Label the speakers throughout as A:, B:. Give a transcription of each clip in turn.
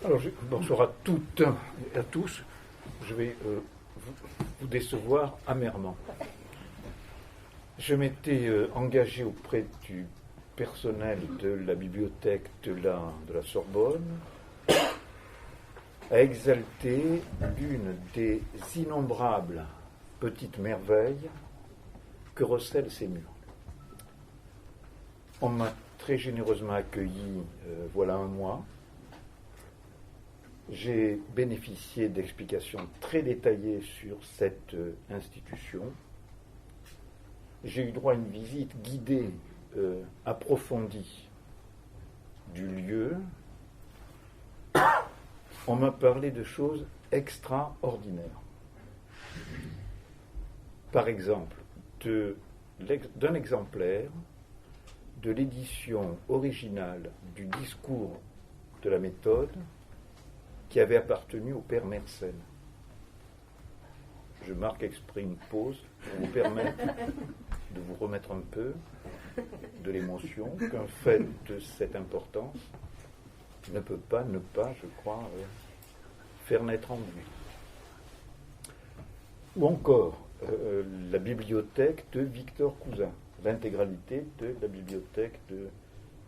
A: Alors, bonsoir à toutes et à tous. Je vais vous décevoir amèrement. Je m'étais engagé auprès du personnel de la bibliothèque de la Sorbonne à exalter l'une des innombrables petites merveilles que recèlent ces murs. On m'a très généreusement accueilli voilà un mois. J'ai bénéficié d'explications très détaillées sur cette institution. J'ai eu droit à une visite guidée, approfondie du lieu. On m'a parlé de choses extraordinaires. Par exemple, d'un exemplaire de l'édition originale du discours de la méthode qui avait appartenu au père Mersenne. Je marque exprès une pause pour vous permettre de vous remettre un peu de l'émotion qu'un fait de cette importance ne peut pas ne pas, je crois, faire naître en lui. Ou encore la bibliothèque de Victor Cousin, l'intégralité de la bibliothèque de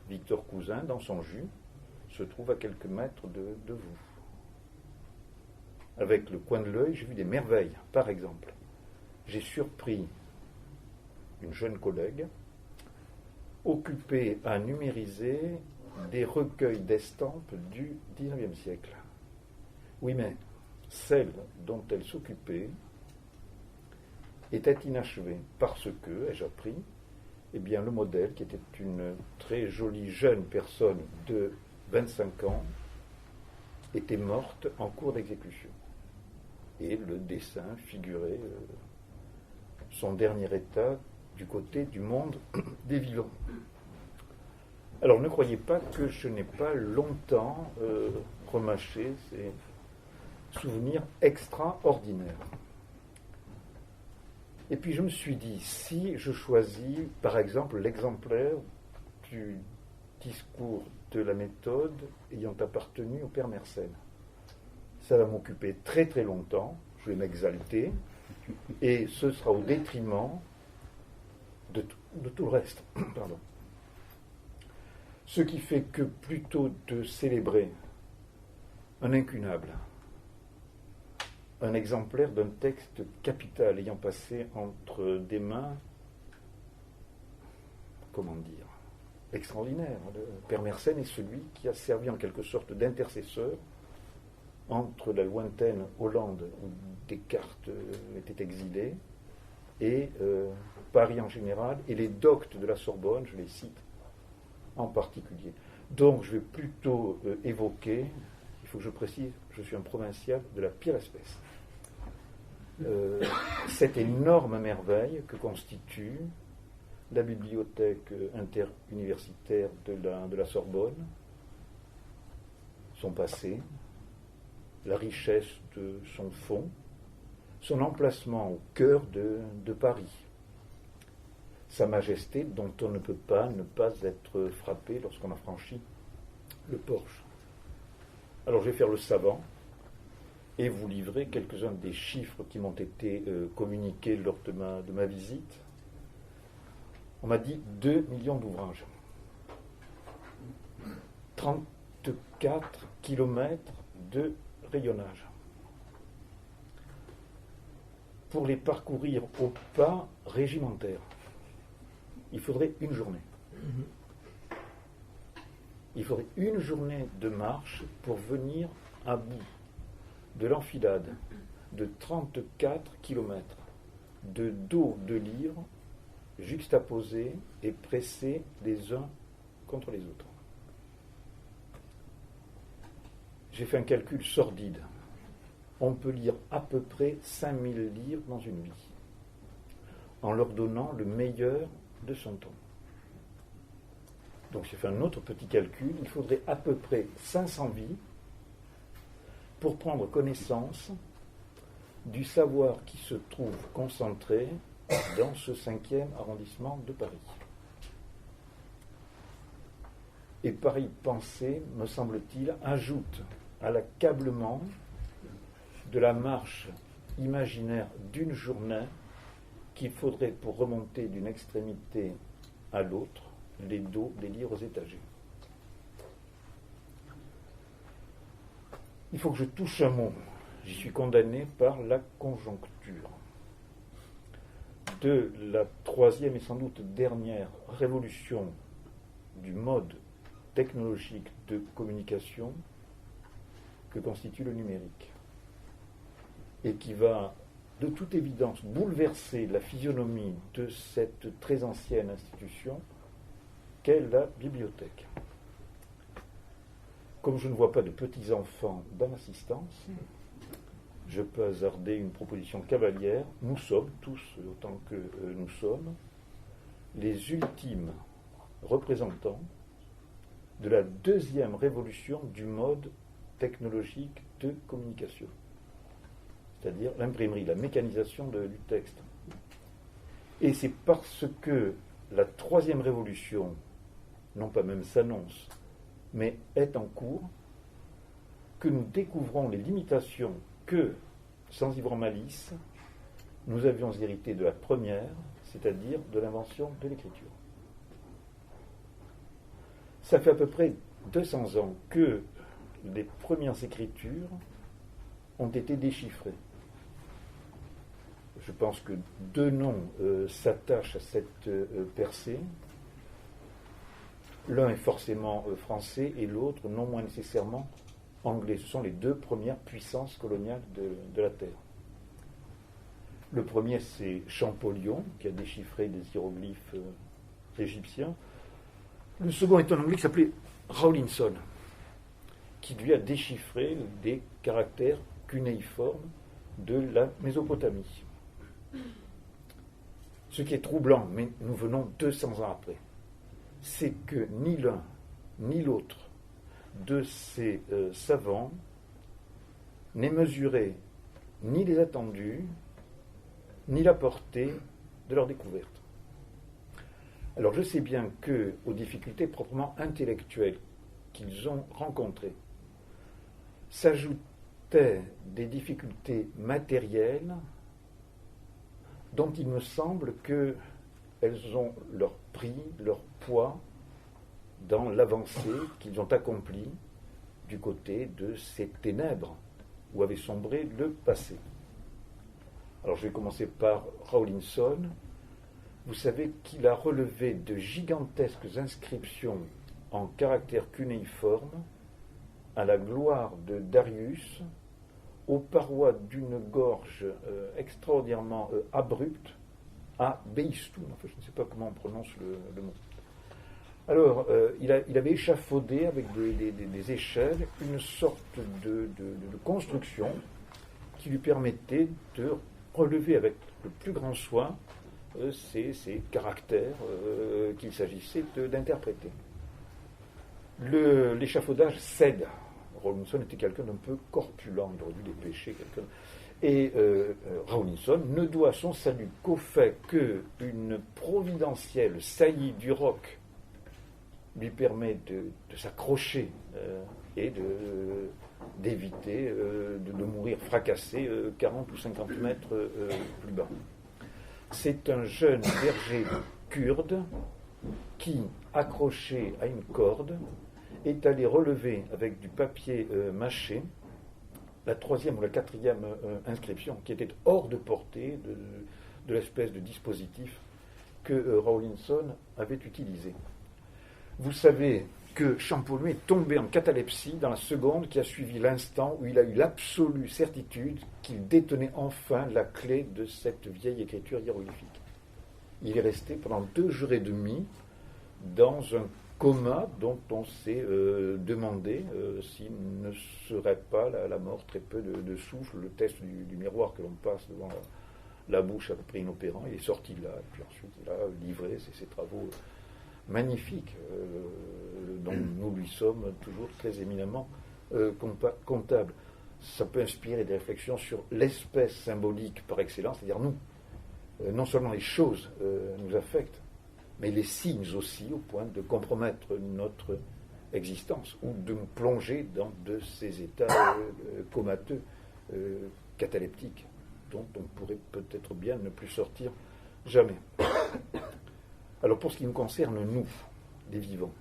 A: Victor Cousin dans son jus se trouve à quelques mètres de vous. Avec le coin de l'œil, j'ai vu des merveilles. Par exemple, j'ai surpris une jeune collègue occupée à numériser des recueils d'estampes du XIXe siècle. Oui, mais celle dont elle s'occupait était inachevée parce que, ai-je appris, eh bien, le modèle, qui était une très jolie jeune personne de 25 ans, était morte en cours d'exécution. Et le dessin figurait son dernier état du côté du monde des vivants. Alors ne croyez pas que je n'ai pas longtemps remâché ces souvenirs extraordinaires. Et puis je me suis dit, si je choisis par exemple l'exemplaire du discours de la méthode ayant appartenu au père Mersenne, ça va m'occuper très très longtemps, je vais m'exalter, et ce sera au détriment de tout le reste. Pardon. Ce qui fait que plutôt de célébrer un incunable, un exemplaire d'un texte capital ayant passé entre des mains, comment dire, extraordinaires, le père Mersenne est celui qui a servi en quelque sorte d'intercesseur entre la lointaine Hollande où Descartes était exilé et Paris en général et les doctes de la Sorbonne, je les cite en particulier. Donc je vais plutôt évoquer, il faut que je précise, je suis un provincial de la pire espèce, cette énorme merveille que constitue la bibliothèque interuniversitaire de la Sorbonne, son passé, la richesse de son fond, son emplacement au cœur de Paris, sa majesté dont on ne peut pas ne pas être frappé lorsqu'on a franchi le porche. Alors je vais faire le savant et vous livrer quelques-uns des chiffres qui m'ont été communiqués lors de ma visite. On m'a dit 2 millions d'ouvrages, 34 kilomètres de rayonnage. Pour les parcourir au pas régimentaire, il faudrait une journée. Il faudrait une journée de marche pour venir à bout de l'enfilade de 34 kilomètres de dos de livres juxtaposés et pressés les uns contre les autres. J'ai fait un calcul sordide. On peut lire à peu près 5000 livres dans une vie, en leur donnant le meilleur de son temps. Donc j'ai fait un autre petit calcul. Il faudrait à peu près 500 vies pour prendre connaissance du savoir qui se trouve concentré dans ce 5e arrondissement de Paris. Et pareille pensée, me semble-t-il, ajoute à l'accablement de la marche imaginaire d'une journée qu'il faudrait, pour remonter d'une extrémité à l'autre, les dos des livres étagés. Il faut que je touche un mot. J'y suis condamné par la conjoncture de la troisième et sans doute dernière révolution du mode technologique de communication que constitue le numérique et qui va de toute évidence bouleverser la physionomie de cette très ancienne institution qu'est la bibliothèque. Comme je ne vois pas de petits-enfants dans l'assistance, je peux hasarder une proposition cavalière. Nous sommes, tous autant que nous sommes, les ultimes représentants de la deuxième révolution du mode technologique de communication, c'est-à-dire l'imprimerie, la mécanisation du texte. Et c'est parce que la troisième révolution, non pas même s'annonce, mais est en cours, que nous découvrons les limitations que, sans y voir malice, nous avions hérité de la première, c'est-à-dire de l'invention de l'écriture. Ça fait à peu près 200 ans que les premières écritures ont été déchiffrées. Je pense que deux noms s'attachent à cette percée. L'un est forcément français et l'autre non moins nécessairement anglais. Ce sont les deux premières puissances coloniales de la Terre. Le premier, c'est Champollion, qui a déchiffré des hiéroglyphes égyptiens. Le second est un anglais qui s'appelait Rawlinson, qui lui a déchiffré des caractères cunéiformes de la Mésopotamie. Ce qui est troublant, mais nous venons 200 ans après, c'est que ni l'un ni l'autre de ces savants n'ait mesuré ni les attendus, ni la portée de leur découverte. Alors je sais bien que, aux difficultés proprement intellectuelles qu'ils ont rencontrées, s'ajoutaient des difficultés matérielles dont il me semble qu'elles ont leur prix, leur poids dans l'avancée qu'ils ont accomplie du côté de ces ténèbres où avait sombré le passé. Alors je vais commencer par Rawlinson. Vous savez qu'il a relevé de gigantesques inscriptions en caractères cunéiformes à la gloire de Darius, aux parois d'une gorge extraordinairement abrupte à Beistoun. Enfin, je ne sais pas comment on prononce le mot. Alors, il avait échafaudé avec des échelles une sorte de construction qui lui permettait de relever avec le plus grand soin ces caractères qu'il s'agissait d'interpréter. L'échafaudage cède. Rawlinson était quelqu'un d'un peu corpulent, il aurait dû dépêcher quelqu'un. Et Rawlinson ne doit son salut qu'au fait qu'une providentielle saillie du roc lui permet de s'accrocher et d'éviter de mourir fracassé 40 ou 50 mètres plus bas. C'est un jeune berger kurde qui, accroché à une corde, est allé relever avec du papier mâché la troisième ou la quatrième inscription qui était hors de portée de l'espèce de dispositif que Rawlinson avait utilisé. Vous savez que Champollion est tombé en catalepsie dans la seconde qui a suivi l'instant où il a eu l'absolue certitude qu'il détenait enfin la clé de cette vieille écriture hiéroglyphique. Il est resté pendant 2 jours et demi dans un coma dont on s'est demandé s'il ne serait pas la mort, très peu de souffle, le test du miroir que l'on passe devant la bouche à peu près inopérant. Il est sorti de là, et puis ensuite il a livré ses travaux magnifiques dont nous lui sommes toujours très éminemment comptables. Ça peut inspirer des réflexions sur l'espèce symbolique par excellence, c'est-à-dire nous. Non seulement les choses nous affectent, mais les signes aussi, au point de compromettre notre existence ou de nous plonger dans de ces états comateux, cataleptiques, dont on pourrait peut-être bien ne plus sortir jamais. Alors pour ce qui nous concerne, nous, les vivants,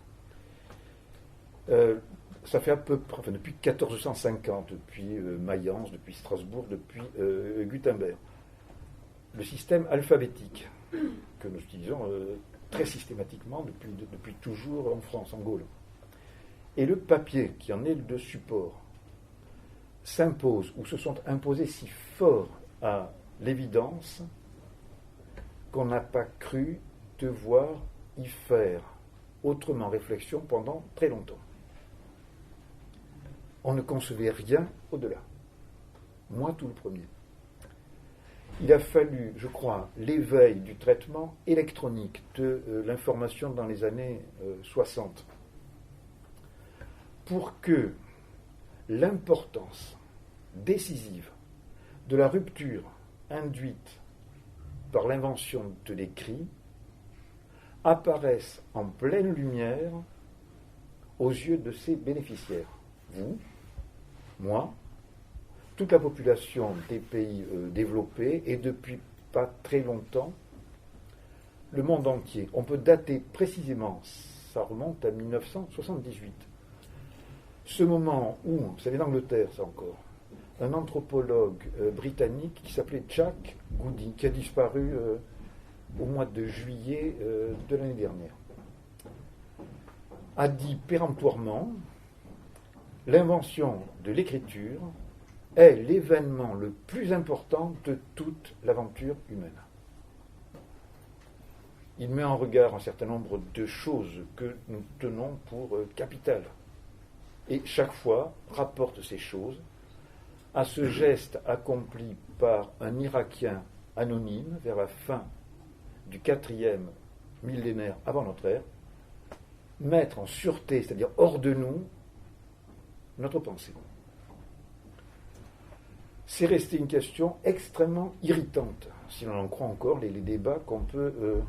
A: ça fait à peu près, depuis 1450, depuis Mayence, depuis Strasbourg, depuis Gutenberg, le système alphabétique que nous utilisons très systématiquement depuis toujours en France, en Gaule, et le papier qui en est le support, s'imposent ou se sont imposés si fort à l'évidence qu'on n'a pas cru devoir y faire autrement réflexion pendant très longtemps. On ne concevait rien au-delà. Moi, tout le premier. Il a fallu, je crois, l'éveil du traitement électronique de l'information dans les années 60 pour que l'importance décisive de la rupture induite par l'invention de l'écrit apparaisse en pleine lumière aux yeux de ses bénéficiaires. Vous, moi, toute la population des pays développés et depuis pas très longtemps, le monde entier. On peut dater précisément, ça remonte à 1978. Ce moment où, vous savez, l'Angleterre, ça encore, un anthropologue britannique qui s'appelait Jack Goody, qui a disparu au mois de juillet de l'année dernière, a dit péremptoirement: l'invention de l'écriture est l'événement le plus important de toute l'aventure humaine. Il met en regard un certain nombre de choses que nous tenons pour capitales. Et chaque fois rapporte ces choses à ce geste accompli par un Irakien anonyme vers la fin du 4e millénaire avant notre ère, mettre en sûreté, c'est-à-dire hors de nous, notre pensée. C'est resté une question extrêmement irritante, si l'on en croit encore les débats qu'on peut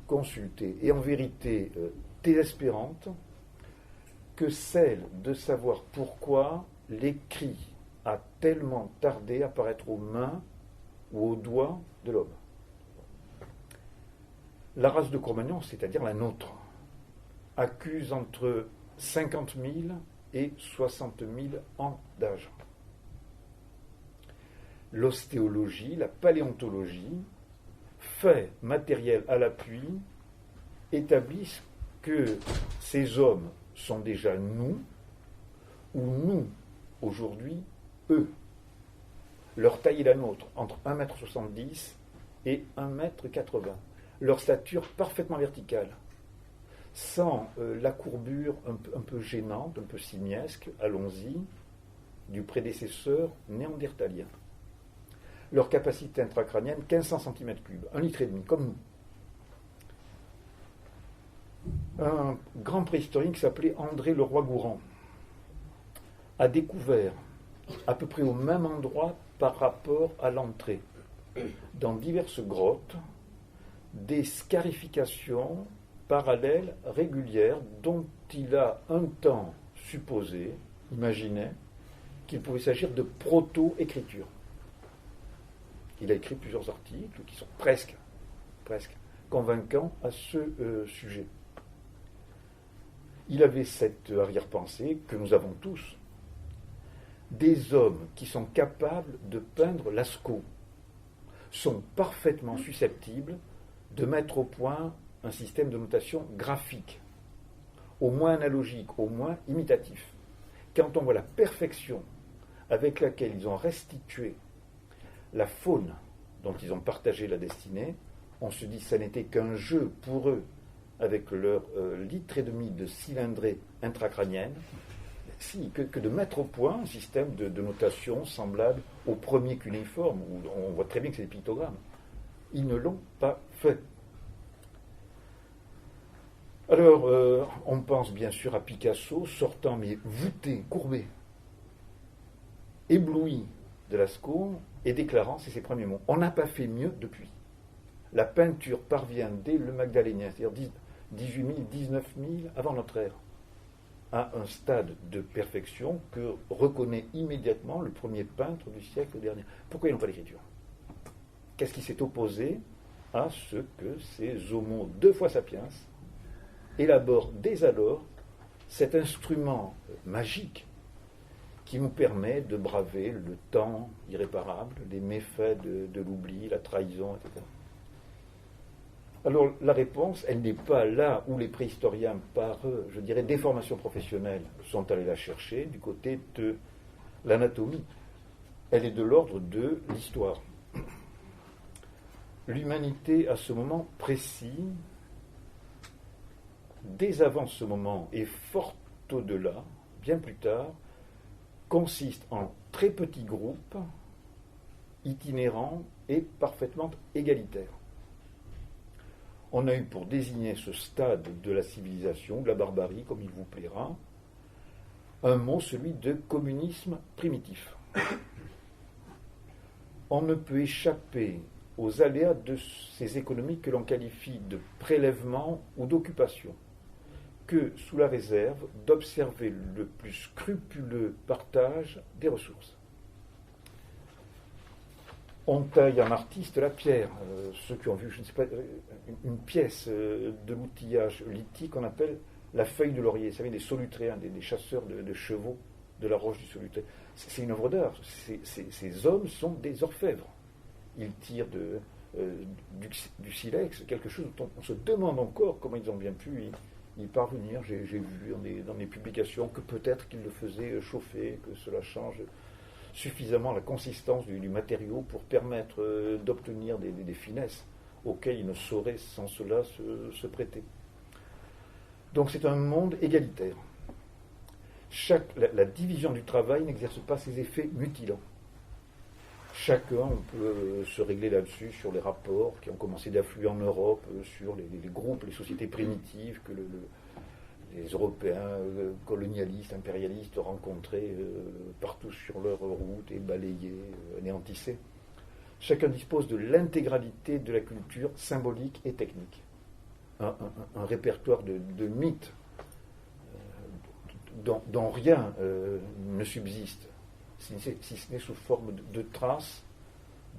A: consulter, et en vérité désespérante, que celle de savoir pourquoi l'écrit a tellement tardé à apparaître aux mains ou aux doigts de l'homme. La race de Cro-Magnon, c'est-à-dire la nôtre, accuse entre 50 000 et 60 000 ans d'âge. L'ostéologie, la paléontologie, faits matériels à l'appui, établissent que ces hommes sont déjà nous, ou nous, aujourd'hui, eux. Leur taille est la nôtre, entre 1,70 m et 1,80 m. Leur stature parfaitement verticale, sans la courbure un peu gênante, un peu simiesque, allons-y, du prédécesseur néandertalien. Leur capacité intracrânienne, 1500 cm3, 1,5 litre, comme nous. Un grand préhistorien qui s'appelait André Leroy-Gourand a découvert, à peu près au même endroit par rapport à l'entrée, dans diverses grottes, des scarifications parallèles régulières dont il a un temps supposé, imaginé, qu'il pouvait s'agir de proto-écriture. Il a écrit plusieurs articles qui sont presque convaincants à ce sujet. Il avait cette arrière-pensée que nous avons tous. Des hommes qui sont capables de peindre Lascaux sont parfaitement susceptibles de mettre au point un système de notation graphique, au moins analogique, au moins imitatif. Quand on voit la perfection avec laquelle ils ont restitué la faune dont ils ont partagé la destinée, on se dit que ça n'était qu'un jeu pour eux, avec leur litre et demi de cylindrée intracrânienne, que de mettre au point un système de notation semblable au premier cunéiforme, où on voit très bien que c'est des pictogrammes. Ils ne l'ont pas fait. Alors, on pense bien sûr à Picasso, sortant mais voûté, courbé, ébloui de Lascaux, et déclarant, c'est ses premiers mots: on n'a pas fait mieux depuis. La peinture parvient dès le Magdalénien, c'est-à-dire 18 000, 19 000 avant notre ère. à un stade de perfection que reconnaît immédiatement le premier peintre du siècle dernier. Pourquoi ils n'ont pas d'écriture? Qu'est-ce qui s'est opposé à ce que ces Homo 2 fois sapiens élaborent dès alors cet instrument magique qui nous permet de braver le temps irréparable, les méfaits de l'oubli, la trahison, etc. Alors la réponse, elle n'est pas là où les préhistoriens, par, je dirais, déformation professionnelle, sont allés la chercher, du côté de l'anatomie. Elle est de l'ordre de l'histoire. L'humanité, à ce moment précis, dès avant ce moment et fort au-delà, bien plus tard, consiste en très petits groupes, itinérants et parfaitement égalitaires. On a eu pour désigner ce stade de la civilisation, de la barbarie, comme il vous plaira, un mot, celui de communisme primitif. On ne peut échapper aux aléas de ces économies que l'on qualifie de prélèvement ou d'occupation, que sous la réserve d'observer le plus scrupuleux partage des ressources. On taille en artiste la pierre. Ceux qui ont vu, je ne sais pas, une pièce de l'outillage lithique qu'on appelle la feuille de laurier. Vous savez, des solutréens, des chasseurs de chevaux de la roche du solutré. C'est une œuvre d'art. Ces hommes sont des orfèvres. Ils tirent du silex, quelque chose dont on se demande encore comment ils ont bien pu y parvenir. J'ai vu dans des publications que peut-être qu'ils le faisaient chauffer, que cela change suffisamment la consistance du matériau pour permettre d'obtenir des finesses auxquelles ils ne sauraient sans cela se prêter. Donc c'est un monde égalitaire. La division du travail n'exerce pas ses effets mutilants. Chacun, on peut se régler là-dessus sur les rapports qui ont commencé d'affluer en Europe, sur les groupes, les sociétés primitives que les Européens colonialistes, impérialistes rencontraient partout sur leur route et balayaient, anéantissaient. Chacun dispose de l'intégralité de la culture symbolique et technique. Un répertoire de mythes dont rien ne subsiste, si ce n'est sous forme de traces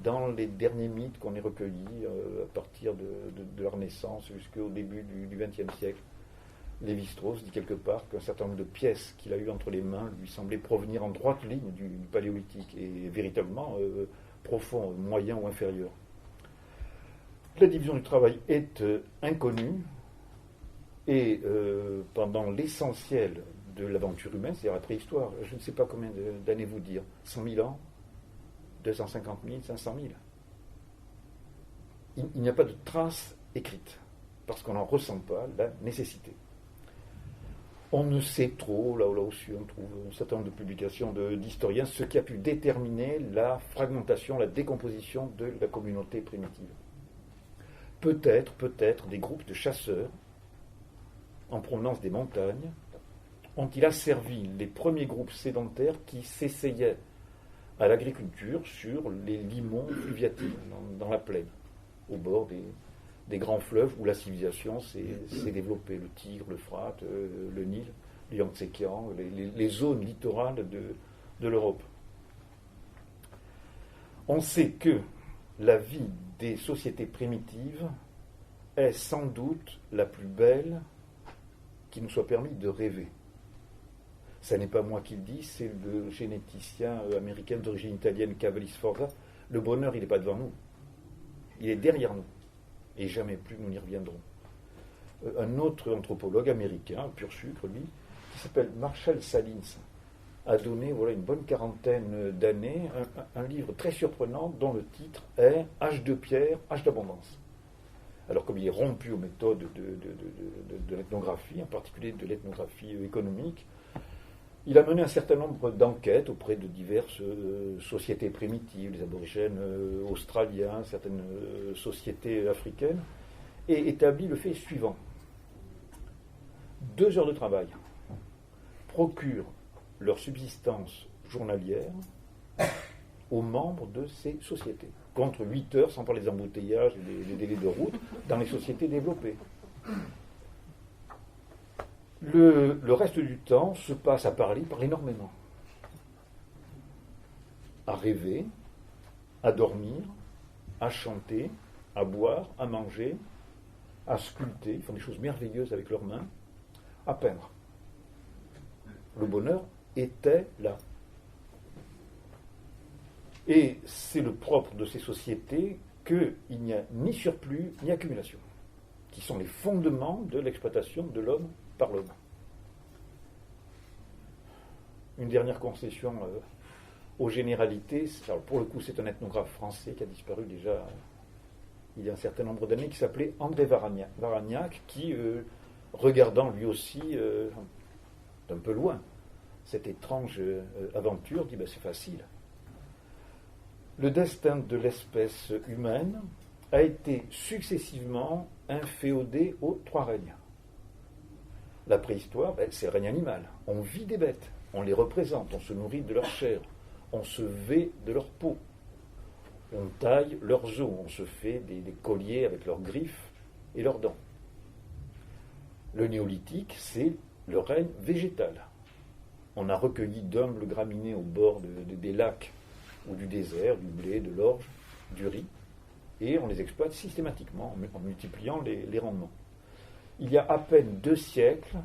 A: dans les derniers mythes qu'on ait recueillis à partir de leur naissance jusqu'au début du XXe siècle. Lévi-Strauss dit quelque part qu'un certain nombre de pièces qu'il a eues entre les mains lui semblaient provenir en droite ligne du paléolithique et véritablement profond, moyen ou inférieur. La division du travail est inconnue et pendant l'essentiel de l'aventure humaine, c'est-à-dire la préhistoire, je ne sais pas combien d'années vous dire, 100 000 ans, 250 000, 500 000. Il n'y a pas de trace écrite parce qu'on n'en ressent pas la nécessité. On ne sait trop, là aussi on trouve un certain nombre de publications d'historiens, ce qui a pu déterminer la fragmentation, la décomposition de la communauté primitive. Peut-être des groupes de chasseurs en provenance des montagnes ont-ils asservi les premiers groupes sédentaires qui s'essayaient à l'agriculture sur les limons fluviatiles, dans la plaine, au bord des grands fleuves où la civilisation s'est développée, le Tigre, l'Euphrate, le Nil, le Yangtze-Kiang, les zones littorales de l'Europe. On sait que la vie des sociétés primitives est sans doute la plus belle qui nous soit permis de rêver. Ce n'est pas moi qui le dis, c'est le généticien américain d'origine italienne Cavalli Sforza. Le bonheur, il n'est pas devant nous, il est derrière nous. Et jamais plus nous n'y reviendrons. Un autre anthropologue américain, pur sucre, lui, qui s'appelle Marshall Salins, a donné une bonne quarantaine d'années un livre très surprenant dont le titre est « Âge de pierre, âge d'abondance ». Alors comme il est rompu aux méthodes de l'ethnographie, en particulier de l'ethnographie économique, il a mené un certain nombre d'enquêtes auprès de diverses sociétés primitives, les aborigènes australiens, certaines sociétés africaines, et établit le fait suivant. 2 heures de travail procurent leur subsistance journalière aux membres de ces sociétés, contre 8 heures, sans parler des embouteillages et des délais de route, dans les sociétés développées. Le reste du temps se passe à parler, il parle énormément. À rêver, à dormir, à chanter, à boire, à manger, à sculpter, ils font des choses merveilleuses avec leurs mains, à peindre. Le bonheur était là. Et c'est le propre de ces sociétés qu'il n'y a ni surplus ni accumulation, qui sont les fondements de l'exploitation de l'homme par l'homme. Une dernière concession aux généralités. Alors pour le coup, c'est un ethnographe français qui a disparu déjà il y a un certain nombre d'années, qui s'appelait André Varagnac, qui, regardant lui aussi d'un peu loin cette étrange aventure, dit c'est facile. Le destin de l'espèce humaine a été successivement inféodé aux trois règnes. La préhistoire, c'est le règne animal. On vit des bêtes, on les représente, on se nourrit de leur chair, on se vêt de leur peau, on taille leurs os, on se fait des colliers avec leurs griffes et leurs dents. Le néolithique, c'est le règne végétal. On a recueilli d'humbles graminées au bord des lacs ou du désert, du blé, de l'orge, du riz, et on les exploite systématiquement en multipliant les rendements. Il y a à peine 2 siècles,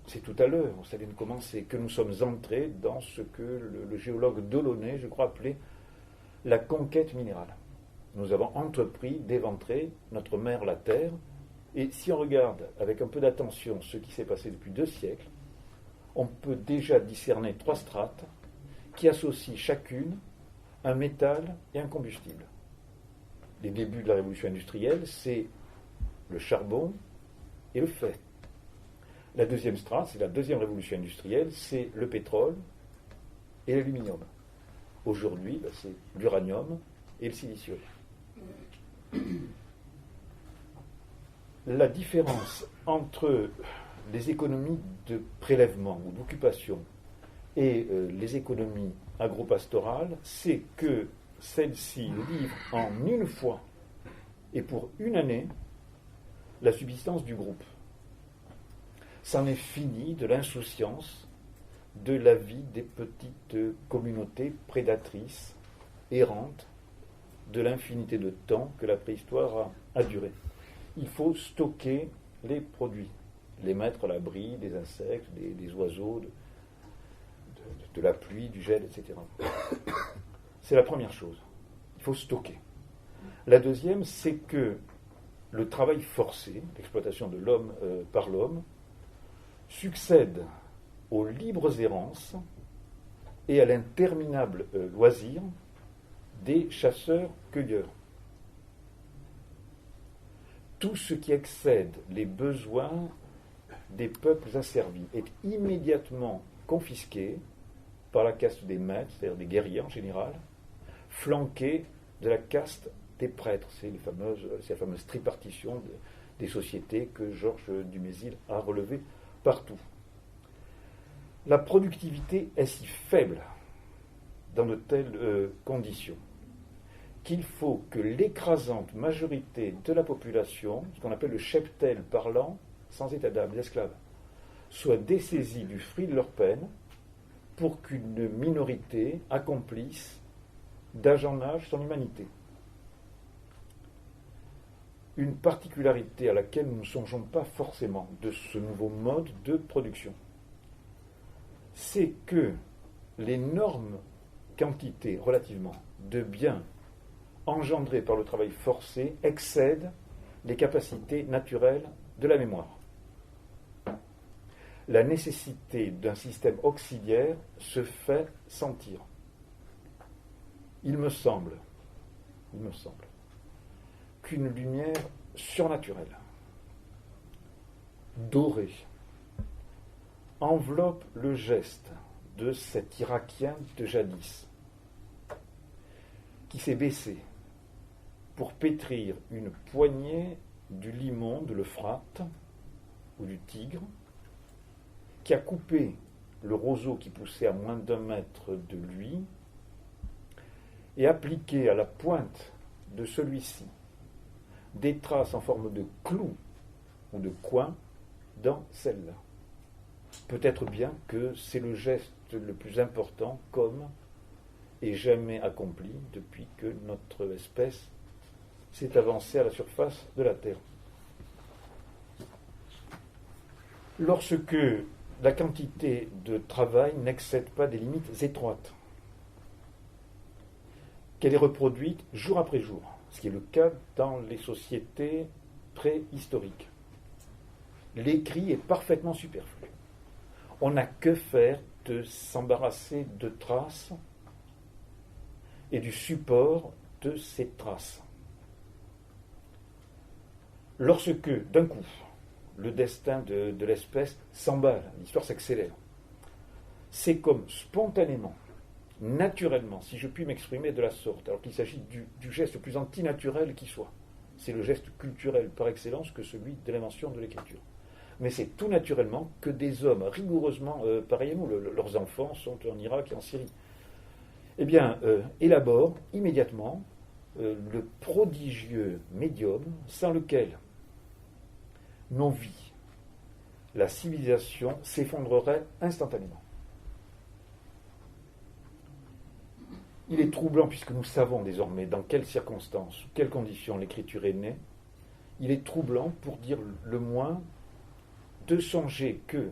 A: c'est tout à l'heure, ça vient de commencer, que nous sommes entrés dans ce que le géologue Delaunay, je crois, appelait la conquête minérale. Nous avons entrepris d'éventrer notre mère, la Terre, et si on regarde avec un peu d'attention ce qui s'est passé depuis 2 siècles, on peut déjà discerner 3 strates qui associent chacune un métal et un combustible. Les débuts de la révolution industrielle, c'est le charbon et le fer. La deuxième strate, c'est la deuxième révolution industrielle, c'est le pétrole et l'aluminium. Aujourd'hui, c'est l'uranium et le silicium. La différence entre les économies de prélèvement ou d'occupation et les économies agropastorales, c'est que celles-ci livrent en une fois et pour une année la subsistance du groupe. C'en est fini de l'insouciance de la vie des petites communautés prédatrices, errantes, de l'infinité de temps que la préhistoire a duré. Il faut stocker les produits, les mettre à l'abri des insectes, des oiseaux, de la pluie, du gel, etc. C'est la première chose. Il faut stocker. La deuxième, c'est que le travail forcé, l'exploitation de l'homme par l'homme, succède aux libres errances et à l'interminable loisir des chasseurs-cueilleurs. Tout ce qui excède les besoins des peuples asservis est immédiatement confisqué par la caste des maîtres, c'est-à-dire des guerriers en général, flanqués de la caste des prêtres. C'est la fameuse tripartition des sociétés que Georges Dumézil a relevée partout. La productivité est si faible dans de telles conditions qu'il faut que l'écrasante majorité de la population, ce qu'on appelle le cheptel parlant, sans état d'âme, les esclaves, soit dessaisie du fruit de leur peine pour qu'une minorité accomplisse d'âge en âge son humanité. Une particularité à laquelle nous ne songeons pas forcément de ce nouveau mode de production, c'est que l'énorme quantité relativement de biens engendrés par le travail forcé excède les capacités naturelles de la mémoire. La nécessité d'un système auxiliaire se fait sentir. Il me semble qu'une lumière surnaturelle, dorée, enveloppe le geste de cet Irakien de jadis, qui s'est baissé pour pétrir une poignée du limon de l'Euphrate ou du Tigre, qui a coupé le roseau qui poussait à moins d'1 mètre de lui et appliqué à la pointe de celui-ci des traces en forme de clous ou de coins dans celle-là. peut-être bien que c'est le geste le plus important qu'homme ait jamais accompli depuis que notre espèce s'est avancée à la surface de la Terre. Lorsque la quantité de travail n'excède pas des limites étroites, qu'elle est reproduite jour après jour, ce qui est le cas dans les sociétés préhistoriques. L'écrit est parfaitement superflu. On n'a que faire de s'embarrasser de traces et du support de ces traces. Lorsque, d'un coup, le destin de l'espèce s'emballe, l'histoire s'accélère, c'est comme spontanément, naturellement, si je puis m'exprimer de la sorte, alors qu'il s'agit du geste le plus antinaturel qui soit. C'est le geste culturel par excellence que celui de l'invention de l'écriture. Mais c'est tout naturellement que des hommes rigoureusement pareils à nous, leurs enfants sont en Irak et en Syrie, eh bien, élaborent immédiatement le prodigieux médium sans lequel nos vies, la civilisation s'effondrerait instantanément. Il est troublant, puisque nous savons désormais dans quelles circonstances, sous quelles conditions l'écriture est née, il est troublant, pour dire le moins, de songer que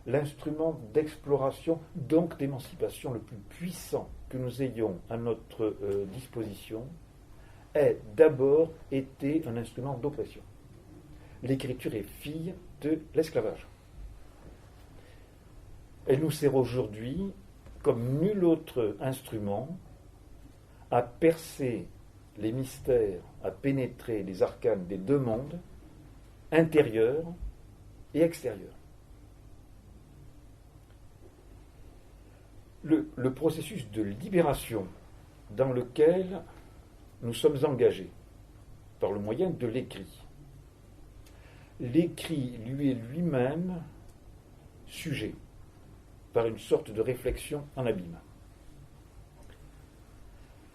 A: l'instrument d'exploration, donc d'émancipation le plus puissant que nous ayons à notre disposition, ait d'abord été un instrument d'oppression. L'écriture est fille de l'esclavage. Elle nous sert aujourd'hui, comme nul autre instrument, à percer les mystères, à pénétrer les arcanes des deux mondes, intérieurs et extérieurs. Le processus de libération dans lequel nous sommes engagés, par le moyen de l'écrit, l'écrit lui est lui-même sujet, par une sorte de réflexion en abîme.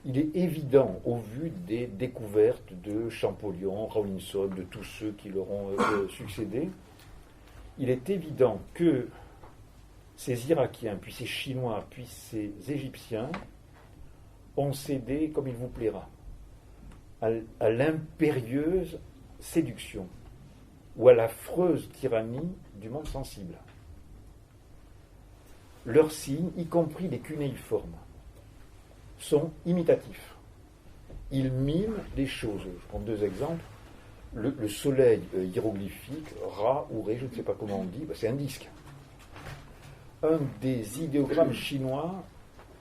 A: Il est évident, au vu des découvertes de Champollion, Rawlinson, de tous ceux qui leur ont succédé, il est évident que ces Irakiens, puis ces Chinois, puis ces Égyptiens ont cédé, comme il vous plaira, à l'impérieuse séduction ou à l'affreuse tyrannie du monde sensible. Leurs signes, y compris les cunéiformes, sont imitatifs. Ils miment les choses. Je prends deux exemples. Le soleil hiéroglyphique, Ra ou Ré, je ne sais pas comment on dit, c'est un disque. Un des idéogrammes chinois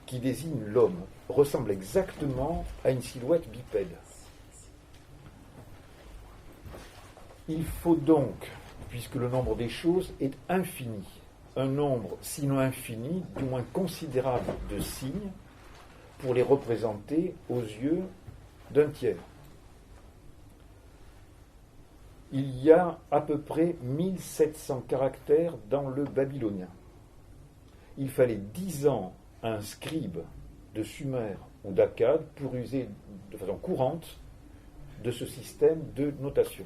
A: qui désigne l'homme ressemble exactement à une silhouette bipède. Il faut donc, puisque le nombre des choses est infini, un nombre, sinon infini, du moins considérable de signes pour les représenter aux yeux d'un tiers. Il y a à peu près 1700 caractères dans le babylonien. Il fallait 10 ans à un scribe de Sumer ou d'Akkad pour user de façon courante de ce système de notation.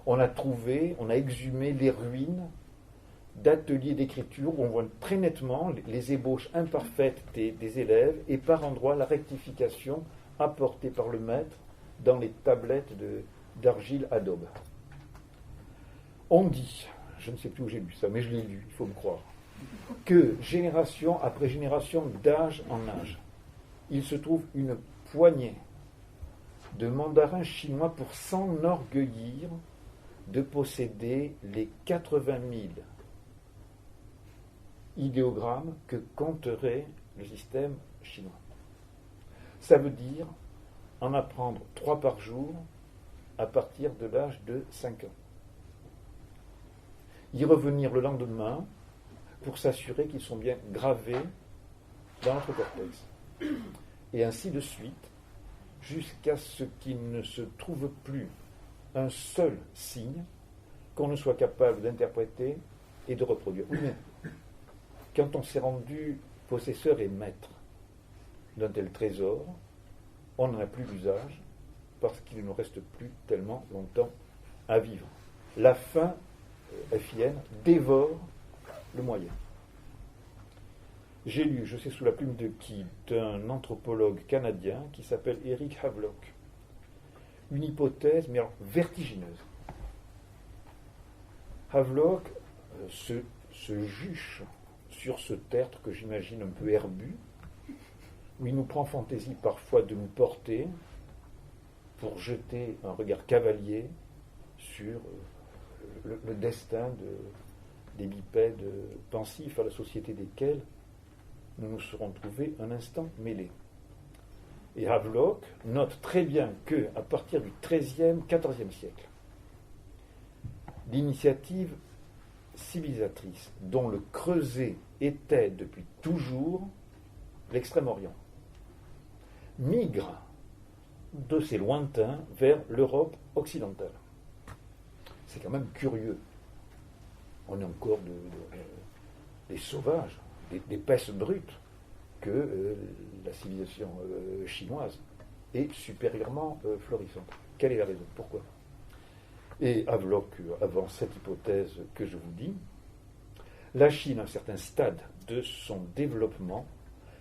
A: On a exhumé les ruines d'ateliers d'écriture où on voit très nettement les ébauches imparfaites des élèves et par endroits la rectification apportée par le maître dans les tablettes d'argile Adobe. On dit, je ne sais plus où j'ai lu ça, mais je l'ai lu, il faut me croire, que génération après génération, d'âge en âge, il se trouve une poignée de mandarins chinois pour s'enorgueillir de posséder les 80 000 idéogrammes que compterait le système chinois. Ça veut dire en apprendre 3 par jour à partir de l'âge de 5 ans. Y revenir le lendemain pour s'assurer qu'ils sont bien gravés dans notre cortex. Et ainsi de suite, jusqu'à ce qu'il ne se trouve plus un seul signe qu'on ne soit capable d'interpréter et de reproduire. Oui, mais quand on s'est rendu possesseur et maître d'un tel trésor, on n'en a plus d'usage parce qu'il ne nous reste plus tellement longtemps à vivre. La faim, FIN, dévore le moyen. J'ai lu, je sais sous la plume de qui, d'un anthropologue canadien qui s'appelle Eric Havelock, une hypothèse, mais alors vertigineuse. Havelock se juche sur ce tertre que j'imagine un peu herbu, où il nous prend fantaisie parfois de nous porter pour jeter un regard cavalier sur le destin des bipèdes pensifs à la société desquels nous nous serons trouvés un instant mêlés. Et Havelock note très bien qu'à partir du XIIIe, XIVe siècle, l'initiative civilisatrice dont le creuset était depuis toujours l'Extrême-Orient migre de ces lointains vers l'Europe occidentale. C'est quand même curieux. On est encore des sauvages, des pestes brutes, que la civilisation chinoise est supérieurement florissante. Quelle est la raison? Pourquoi? Et Havelock avance cette hypothèse que je vous dis. La Chine, à un certain stade de son développement,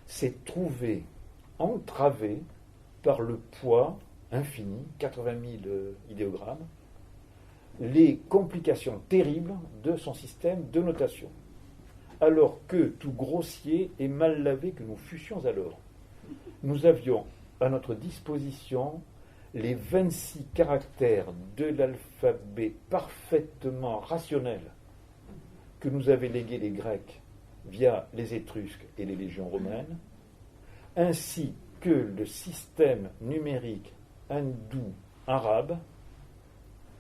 A: s'est trouvée entravée par le poids infini, 80 000 idéogrammes, les complications terribles de son système de notation, alors que, tout grossier et mal lavé que nous fussions alors, nous avions à notre disposition les 26 caractères de l'alphabet parfaitement rationnel que nous avaient légués les Grecs via les Étrusques et les légions romaines, ainsi que le système numérique hindou-arabe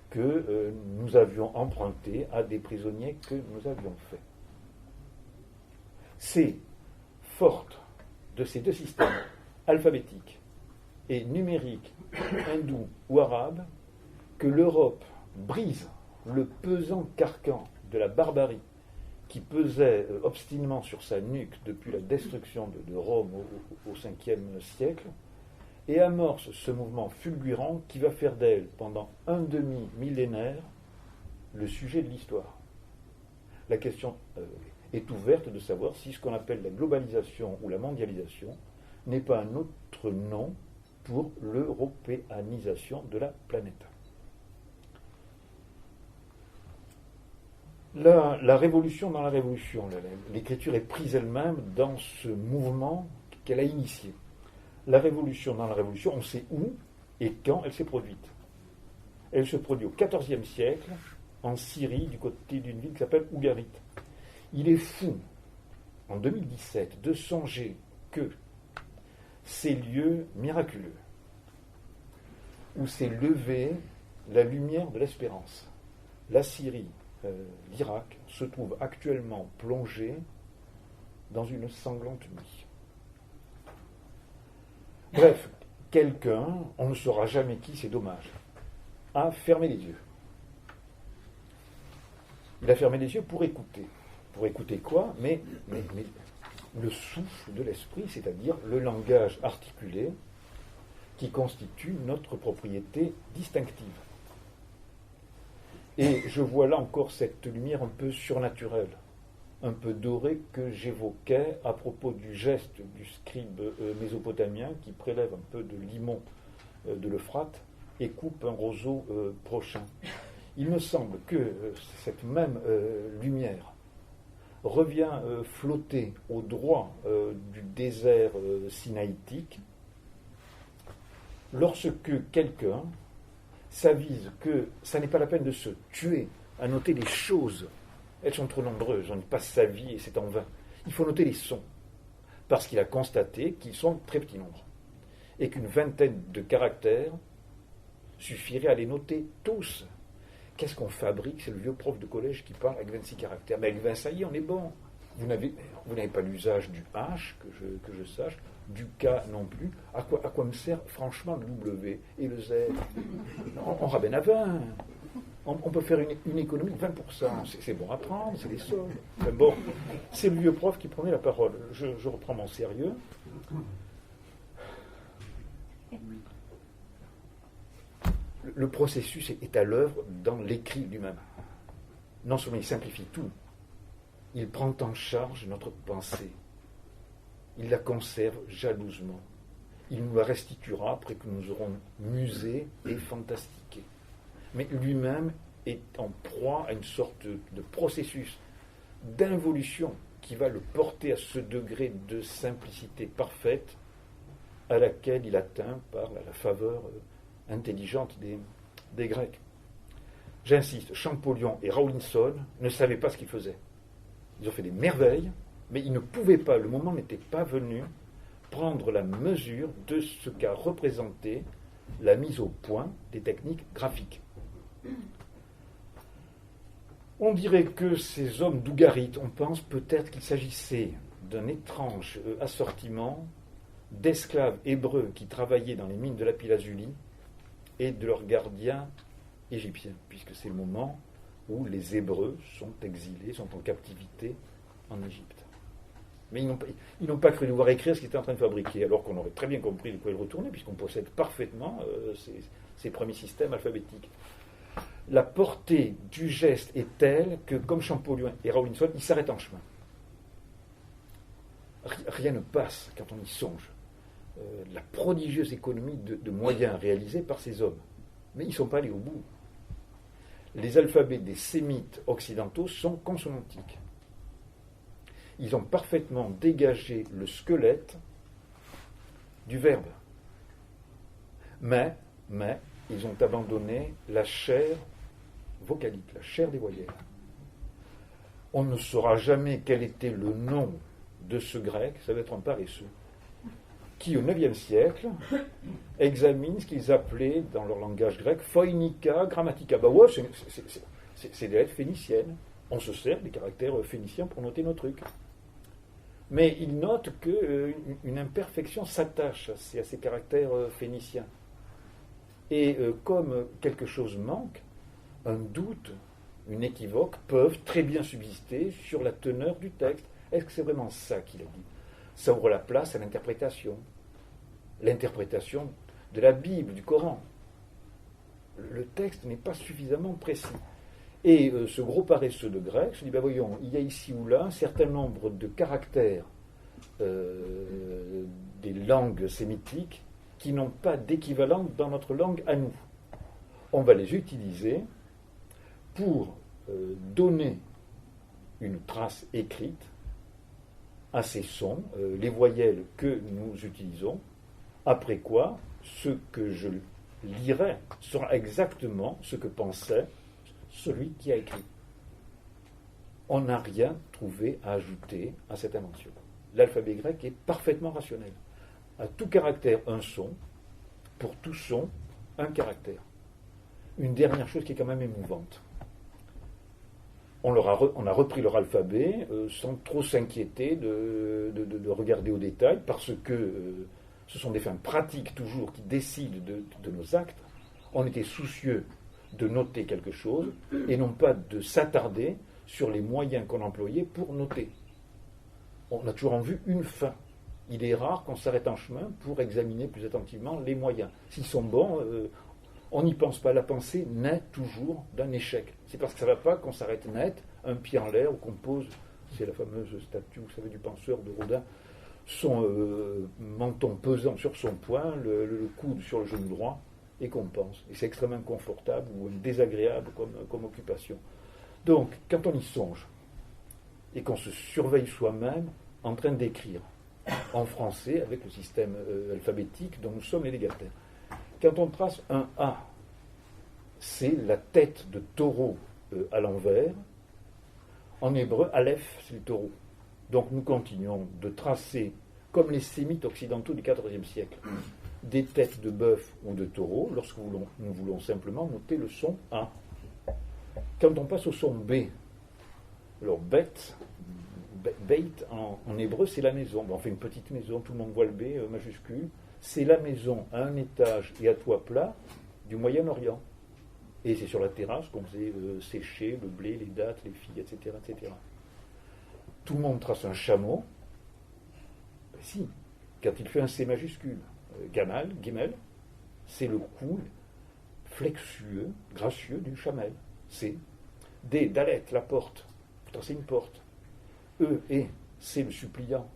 A: que nous avions emprunté à des prisonniers que nous avions faits. C'est forte de ces deux systèmes, alphabétiques et numériques, hindou ou arabe, que l'Europe brise le pesant carcan de la barbarie qui pesait obstinément sur sa nuque depuis la destruction de Rome au Ve siècle, et amorce ce mouvement fulgurant qui va faire d'elle, pendant un demi-millénaire, le sujet de l'histoire. La question est ouverte de savoir si ce qu'on appelle la globalisation ou la mondialisation n'est pas un autre nom pour l'européanisation de la planète. La révolution dans la révolution, l'écriture est prise elle-même dans ce mouvement qu'elle a initié. La révolution dans la révolution, on sait où et quand elle s'est produite. Elle se produit au XIVe siècle, en Syrie, du côté d'une ville qui s'appelle Ougarit. Il est fou, en 2017, de songer que ces lieux miraculeux, où s'est levée la lumière de l'espérance, la Syrie, l'Irak, se trouvent actuellement plongés dans une sanglante nuit. Bref, quelqu'un, on ne saura jamais qui, c'est dommage, a fermé les yeux. Il a fermé les yeux pour écouter. Pour écouter quoi? mais le souffle de l'esprit, c'est-à-dire le langage articulé qui constitue notre propriété distinctive. Et je vois là encore cette lumière un peu surnaturelle, un peu dorée que j'évoquais à propos du geste du scribe mésopotamien qui prélève un peu de limon de l'Euphrate et coupe un roseau prochain. Il me semble que cette même lumière revient flotter au droit du désert sinaïtique lorsque quelqu'un s'avise que ça n'est pas la peine de se tuer à noter les choses. Elles sont trop nombreuses, on y passe sa vie et c'est en vain. Il faut noter les sons, parce qu'il a constaté qu'ils sont très petits nombres, et qu'une vingtaine de caractères suffirait à les noter tous. Qu'est-ce qu'on fabrique? C'est le vieux prof de collège qui parle avec 26 caractères. Mais avec 20, ça y est, on est bon. Vous n'avez pas l'usage du H, que je sache, du K non plus. À quoi me sert franchement le W et le Z? On ramène à 20. On peut faire une économie de 20%. C'est bon à prendre, c'est des sommes. Enfin bon, c'est le vieux prof qui prenait la parole. Je reprends mon sérieux. Le processus est à l'œuvre dans l'écrit lui-même. Non seulement il simplifie tout, il prend en charge notre pensée. Il la conserve jalousement. Il nous la restituera après que nous aurons musé et fantastiqué. Mais lui-même est en proie à une sorte de processus d'involution qui va le porter à ce degré de simplicité parfaite à laquelle il atteint par la faveur intelligente des Grecs. J'insiste, Champollion et Rawlinson ne savaient pas ce qu'ils faisaient. Ils ont fait des merveilles, mais ils ne pouvaient pas, le moment n'était pas venu, prendre la mesure de ce qu'a représenté la mise au point des techniques graphiques. On dirait que ces hommes d'Ougarit, on pense peut-être qu'il s'agissait d'un étrange assortiment d'esclaves hébreux qui travaillaient dans les mines de lapis-lazuli et de leurs gardiens égyptiens, puisque c'est le moment où les Hébreux sont exilés, sont en captivité en Égypte. Mais ils n'ont pas cru devoir écrire ce qu'ils étaient en train de fabriquer, alors qu'on aurait très bien compris qu'ils pouvaient le retourner, puisqu'on possède parfaitement ces premiers systèmes alphabétiques. La portée du geste est telle que, comme Champollion et Rawlinson, ils s'arrêtent en chemin. Rien ne passe quand on y songe. La prodigieuse économie de moyens réalisés par ces hommes. Mais ils ne sont pas allés au bout. Les alphabets des sémites occidentaux sont consonantiques. Ils ont parfaitement dégagé le squelette du verbe. Mais ils ont abandonné la chair vocalique, la chair des voyelles. On ne saura jamais quel était le nom de ce grec, ça va être un paresseux, qui au IXe siècle examine ce qu'ils appelaient dans leur langage grec phoinica grammatica. Bah ouais, c'est des lettres phéniciennes. On se sert des caractères phéniciens pour noter nos trucs. Mais il note qu'une imperfection s'attache à ces caractères phéniciens. Et comme quelque chose manque, un doute, une équivoque peuvent très bien subsister sur la teneur du texte. Est-ce que c'est vraiment ça qu'il a dit ? Ça ouvre la place à l'interprétation de la Bible, du Coran. Le texte n'est pas suffisamment précis. Et ce gros paresseux de grec se dit, ben voyons, il y a ici ou là un certain nombre de caractères des langues sémitiques qui n'ont pas d'équivalent dans notre langue à nous. On va les utiliser pour donner une trace écrite à ces sons, les voyelles que nous utilisons, après quoi, ce que je lirai sera exactement ce que pensait celui qui a écrit. On n'a rien trouvé à ajouter à cette invention. L'alphabet grec est parfaitement rationnel. À tout caractère, un son. Pour tout son, un caractère. Une dernière chose qui est quand même émouvante. On a repris leur alphabet sans trop s'inquiéter de regarder au détail, parce que ce sont des fins pratiques toujours qui décident de nos actes. On était soucieux de noter quelque chose et non pas de s'attarder sur les moyens qu'on employait pour noter. On a toujours en vue une fin. Il est rare qu'on s'arrête en chemin pour examiner plus attentivement les moyens. S'ils sont bons, on n'y pense pas. La pensée naît toujours d'un échec. C'est parce que ça ne va pas qu'on s'arrête net, un pied en l'air, ou qu'on pose, c'est la fameuse statue, vous savez, du penseur de Rodin, son menton pesant sur son poing, le coude sur le genou droit, et qu'on pense. Et c'est extrêmement confortable ou désagréable comme occupation. Donc, quand on y songe, et qu'on se surveille soi-même en train d'écrire en français avec le système alphabétique dont nous sommes les légataires, quand on trace un A, c'est la tête de taureau à l'envers. En hébreu, Aleph, c'est le taureau. Donc nous continuons de tracer, comme les sémites occidentaux du XIVe siècle, des têtes de bœuf ou de taureau, lorsque nous voulons simplement noter le son A. Quand on passe au son B, alors bête en hébreu, c'est la maison. Bon, on fait une petite maison, tout le monde voit le B majuscule. C'est la maison à un étage et à toit plat du Moyen-Orient. Et c'est sur la terrasse qu'on faisait sécher le blé, les dattes, les filles, etc., etc. Tout le monde trace un chameau. Ben si, quand il fait un C majuscule, Gimel, c'est le cou flexueux, gracieux du chamel. C. D, Dalet, la porte. Vous tracez une porte. E, c'est le suppliant.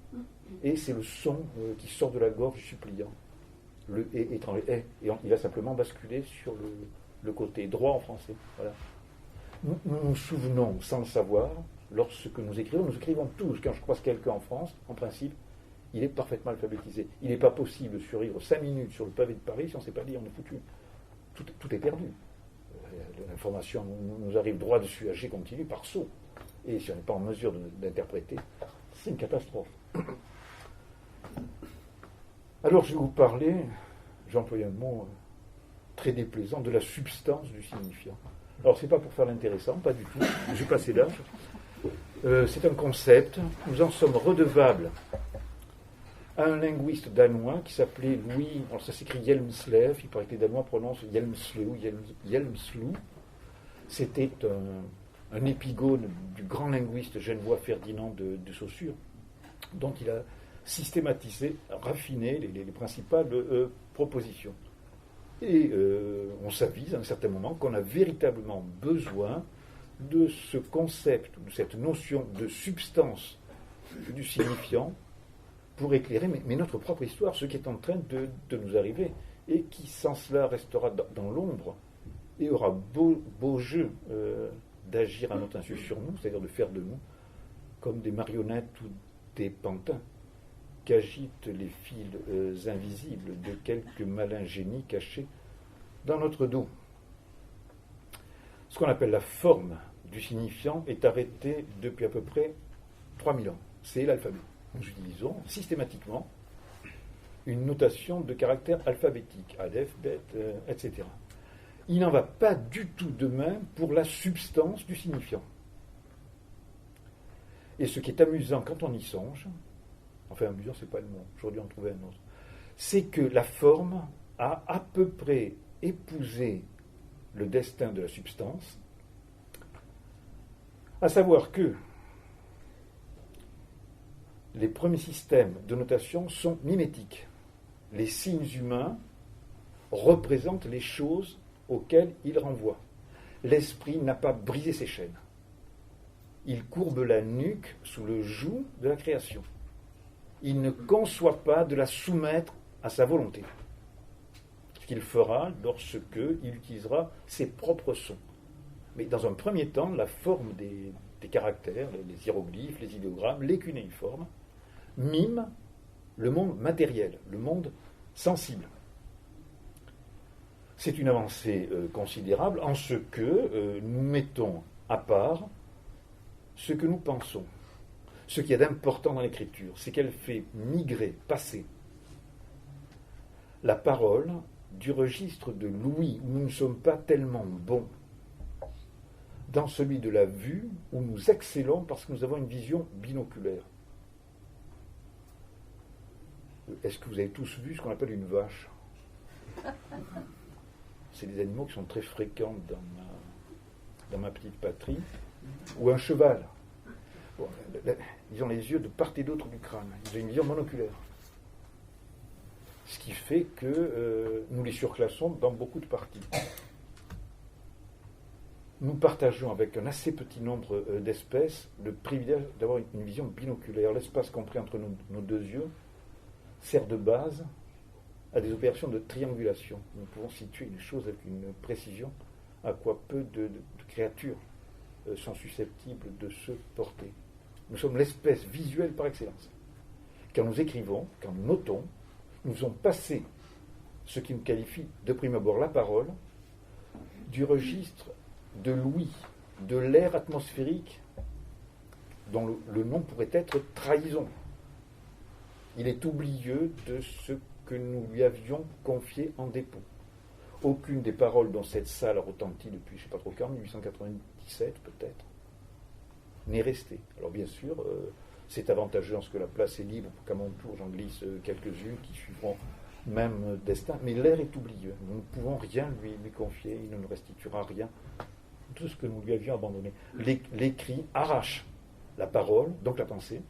A: Et c'est le son qui sort de la gorge du suppliant. Le et étranger. Et il va simplement basculer sur le côté droit en français. Voilà. Nous nous souvenons, sans le savoir, lorsque nous écrivons tous. Quand je croise quelqu'un en France, en principe, il est parfaitement alphabétisé. Il n'est pas possible de survivre 5 minutes sur le pavé de Paris si on ne sait pas lire, on est foutu. Tout est perdu. L'information nous arrive droit dessus à G continu par saut. Et si on n'est pas en mesure d'interpréter, c'est une catastrophe. Alors je vais vous parler, j'emploie un mot très déplaisant, de la substance du signifiant. Alors c'est pas pour faire l'intéressant, pas du tout, j'ai passé l'âge. C'est un concept, nous en sommes redevables à un linguiste danois qui s'appelait Louis, alors ça s'écrit Hjelmslev, il paraît que les Danois prononcent Hjelmslew. C'était un épigone du grand linguiste genevois Ferdinand de Saussure, dont il a systématisé, raffiné les principales propositions. Et on s'avise à un certain moment qu'on a véritablement besoin de ce concept, de cette notion de substance du signifiant pour éclairer mais notre propre histoire, ce qui est en train de nous arriver, et qui sans cela restera dans l'ombre et aura beau jeu d'agir à notre insu sur nous, c'est-à-dire de faire de nous comme des marionnettes ou des pantins qu'agitent les fils invisibles de quelques malins génies cachés dans notre dos. Ce qu'on appelle la forme du signifiant est arrêtée depuis à peu près 3000 ans. C'est l'alphabet. Nous utilisons systématiquement une notation de caractère alphabétique, aleph, bet, etc. Il n'en va pas du tout de même pour la substance du signifiant. Et ce qui est amusant quand on y songe, enfin amusant c'est pas le mot, j'aurais dû en trouver un autre, c'est que la forme a à peu près épousé le destin de la substance, à savoir que les premiers systèmes de notation sont mimétiques. Les signes humains représentent les choses auxquelles ils renvoient. L'esprit n'a pas brisé ses chaînes. Il courbe la nuque sous le joug de la création. Il ne conçoit pas de la soumettre à sa volonté. Ce qu'il fera lorsqu'il utilisera ses propres sons. Mais dans un premier temps, la forme des caractères, les hiéroglyphes, les idéogrammes, les cunéiformes, mime le monde matériel, le monde sensible. C'est une avancée considérable en ce que nous mettons à part ce que nous pensons. Ce qu'il y a d'important dans l'écriture, c'est qu'elle fait migrer, passer la parole du registre de l'ouïe, où nous ne sommes pas tellement bons, dans celui de la vue, où nous excellons parce que nous avons une vision binoculaire. Est-ce que vous avez tous vu ce qu'on appelle une vache ? C'est des animaux qui sont très fréquents dans ma petite patrie. Ou un cheval. Bon, ils ont les yeux de part et d'autre du crâne. Ils ont une vision monoculaire. Ce qui fait que nous les surclassons dans beaucoup de parties. Nous partageons avec un assez petit nombre d'espèces le privilège d'avoir une vision binoculaire. L'espace compris entre nos deux yeux sert de base à des opérations de triangulation. Nous pouvons situer les choses avec une précision à quoi peu de créatures sont susceptibles de se porter. Nous sommes l'espèce visuelle par excellence. Quand nous écrivons, quand nous notons, nous faisons passer ce qui nous qualifie de prime abord la parole du registre de l'ouïe, de l'air atmosphérique dont le nom pourrait être trahison. Il est oublieux de ce que nous lui avions confié en dépôt. Aucune des paroles dans cette salle a retenti depuis, je ne sais pas trop quand, 1897 peut-être, n'est restée. Alors bien sûr, c'est avantageux en ce que la place est libre pour qu'à mon tour j'en glisse quelques-unes qui suivront même destin, mais l'air est oublieux. Nous ne pouvons rien lui confier, il ne nous restituera rien. Tout ce que nous lui avions abandonné. L'écrit arrache la parole, donc la pensée,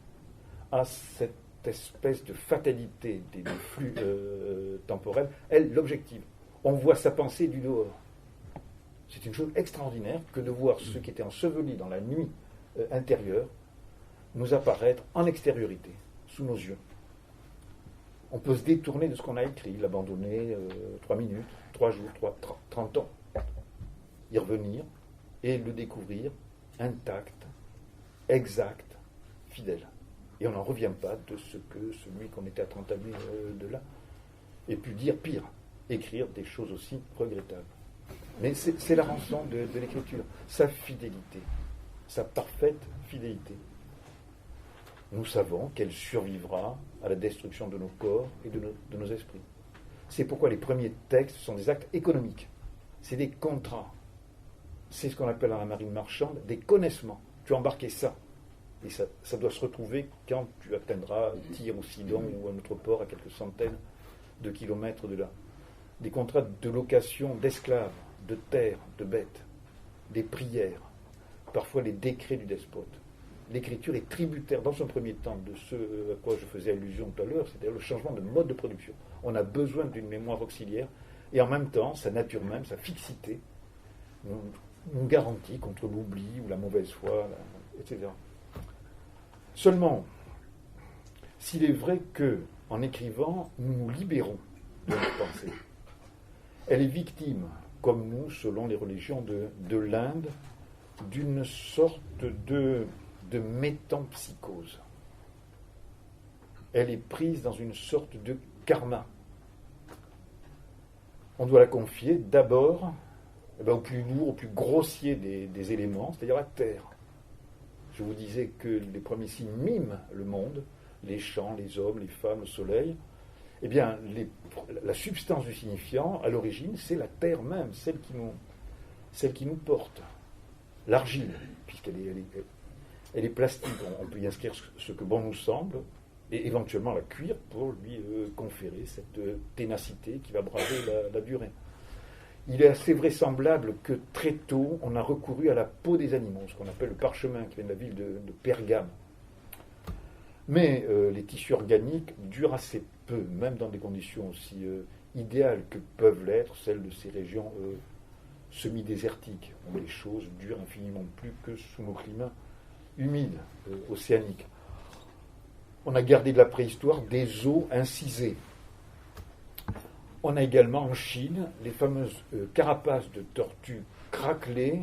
A: à cette espèce de fatalité des flux temporels, elle l'objective. On voit sa pensée du dehors. C'est une chose extraordinaire que de voir ce qui était enseveli dans la nuit intérieure nous apparaître en extériorité, sous nos yeux. On peut se détourner de ce qu'on a écrit, l'abandonner 3 minutes, 3 jours, 30 ans, y revenir et le découvrir intact, exact, fidèle. Et on n'en revient pas de ce que celui qu'on était à 30 années de là ait pu dire pire, écrire des choses aussi regrettables. Mais c'est la rançon de l'écriture, sa fidélité, sa parfaite fidélité. Nous savons qu'elle survivra à la destruction de nos corps et de nos esprits. C'est pourquoi les premiers textes sont des actes économiques, c'est des contrats. C'est ce qu'on appelle dans la marine marchande des connaissements. Tu as embarqué ça. Et ça doit se retrouver quand tu atteindras Tyr ou Sidon ou un autre port à quelques centaines de kilomètres de là. Des contrats de location d'esclaves, de terres, de bêtes, des prières, parfois les décrets du despote. L'écriture est tributaire dans son premier temps de ce à quoi je faisais allusion tout à l'heure, c'est-à-dire le changement de mode de production. On a besoin d'une mémoire auxiliaire et en même temps, sa nature même, sa fixité, nous garantit contre l'oubli ou la mauvaise foi, etc. Seulement, s'il est vrai que, en écrivant, nous nous libérons de notre pensée, elle est victime, comme nous, selon les religions de l'Inde, d'une sorte de métampsychose. Elle est prise dans une sorte de karma. On doit la confier d'abord au plus lourd, au plus grossier des éléments, c'est-à-dire la terre. Je vous disais que les premiers signes miment le monde, les champs, les hommes, les femmes, le soleil. Eh bien, la substance du signifiant, à l'origine, c'est la terre même, celle qui nous porte. L'argile, puisqu'elle est plastique, on peut y inscrire ce que bon nous semble, et éventuellement la cuire pour lui conférer cette ténacité qui va braver la durée. Il est assez vraisemblable que très tôt, on a recouru à la peau des animaux, ce qu'on appelle le parchemin, qui vient de la ville de Pergame. Mais les tissus organiques durent assez peu, même dans des conditions aussi idéales que peuvent l'être celles de ces régions semi-désertiques, où les choses durent infiniment plus que sous nos climats humides, océaniques. On a gardé de la préhistoire des os incisés. On a également en Chine les fameuses carapaces de tortues craquelées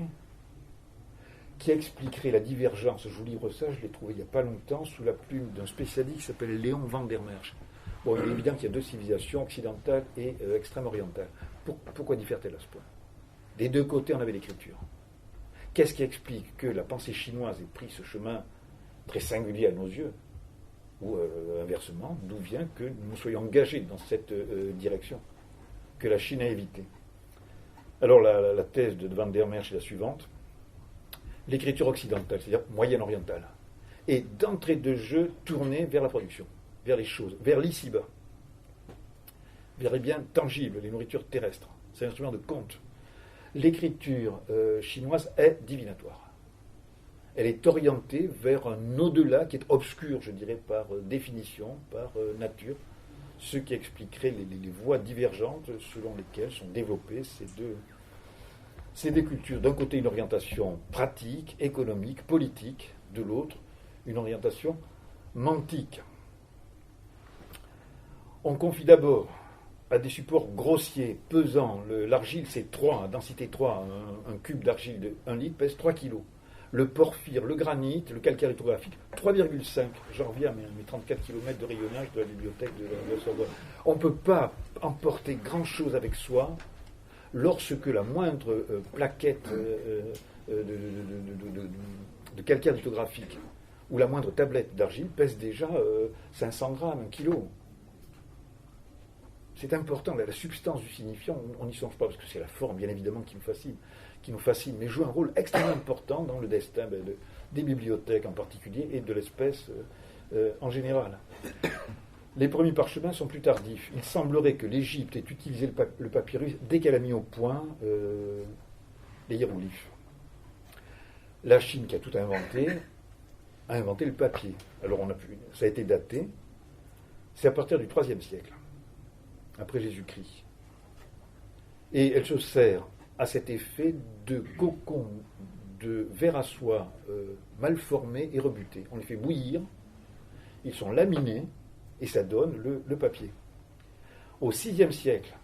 A: qui expliqueraient la divergence. Je vous livre ça, je l'ai trouvé il n'y a pas longtemps sous la plume d'un spécialiste qui s'appelle Léon van der Merch. Bon, il est évident qu'il y a deux civilisations, occidentale et extrême-orientale. Pourquoi diffèrent-elles à ce point? Des deux côtés, on avait l'écriture. Qu'est-ce qui explique que la pensée chinoise ait pris ce chemin très singulier à nos yeux? Ou inversement, d'où vient que nous soyons engagés dans cette direction, que la Chine a évité. Alors la thèse de Van der Merch est la suivante. L'écriture occidentale, c'est-à-dire moyenne-orientale, est d'entrée de jeu tournée vers la production, vers les choses, vers l'ici-bas, vers les biens tangibles, les nourritures terrestres. C'est un instrument de compte. L'écriture chinoise est divinatoire. Elle est orientée vers un au-delà qui est obscur, je dirais, par définition, par nature, ce qui expliquerait les voies divergentes selon lesquelles sont développées ces deux cultures. D'un côté, une orientation pratique, économique, politique, de l'autre, une orientation mantique. On confie d'abord à des supports grossiers, pesants. L'argile, c'est 3, densité 3. Un cube d'argile de 1 litre pèse 3 kg. Le porphyre, le granit, le calcaire lithographique, 3,5. J'en reviens à mes 34 km de rayonnage de la bibliothèque de la Sorbonne. On ne peut pas emporter grand-chose avec soi lorsque la moindre plaquette de calcaire lithographique ou la moindre tablette d'argile pèse déjà 500 grammes, 1 kilo. C'est important, la substance du signifiant, on n'y songe pas, parce que c'est la forme, bien évidemment, qui nous fascine, mais joue un rôle extrêmement important dans le destin des bibliothèques en particulier, et de l'espèce en général. Les premiers parchemins sont plus tardifs. Il semblerait que l'Égypte ait utilisé le papyrus dès qu'elle a mis au point les hiéroglyphes. La Chine, qui a tout inventé, a inventé le papier. Alors ça a été daté, c'est à partir du IIIe siècle. Après Jésus-Christ. Et elle se sert à cet effet de cocon de vers à soie mal formés et rebutés. On les fait bouillir, ils sont laminés, et ça donne le papier. Au VIe siècle,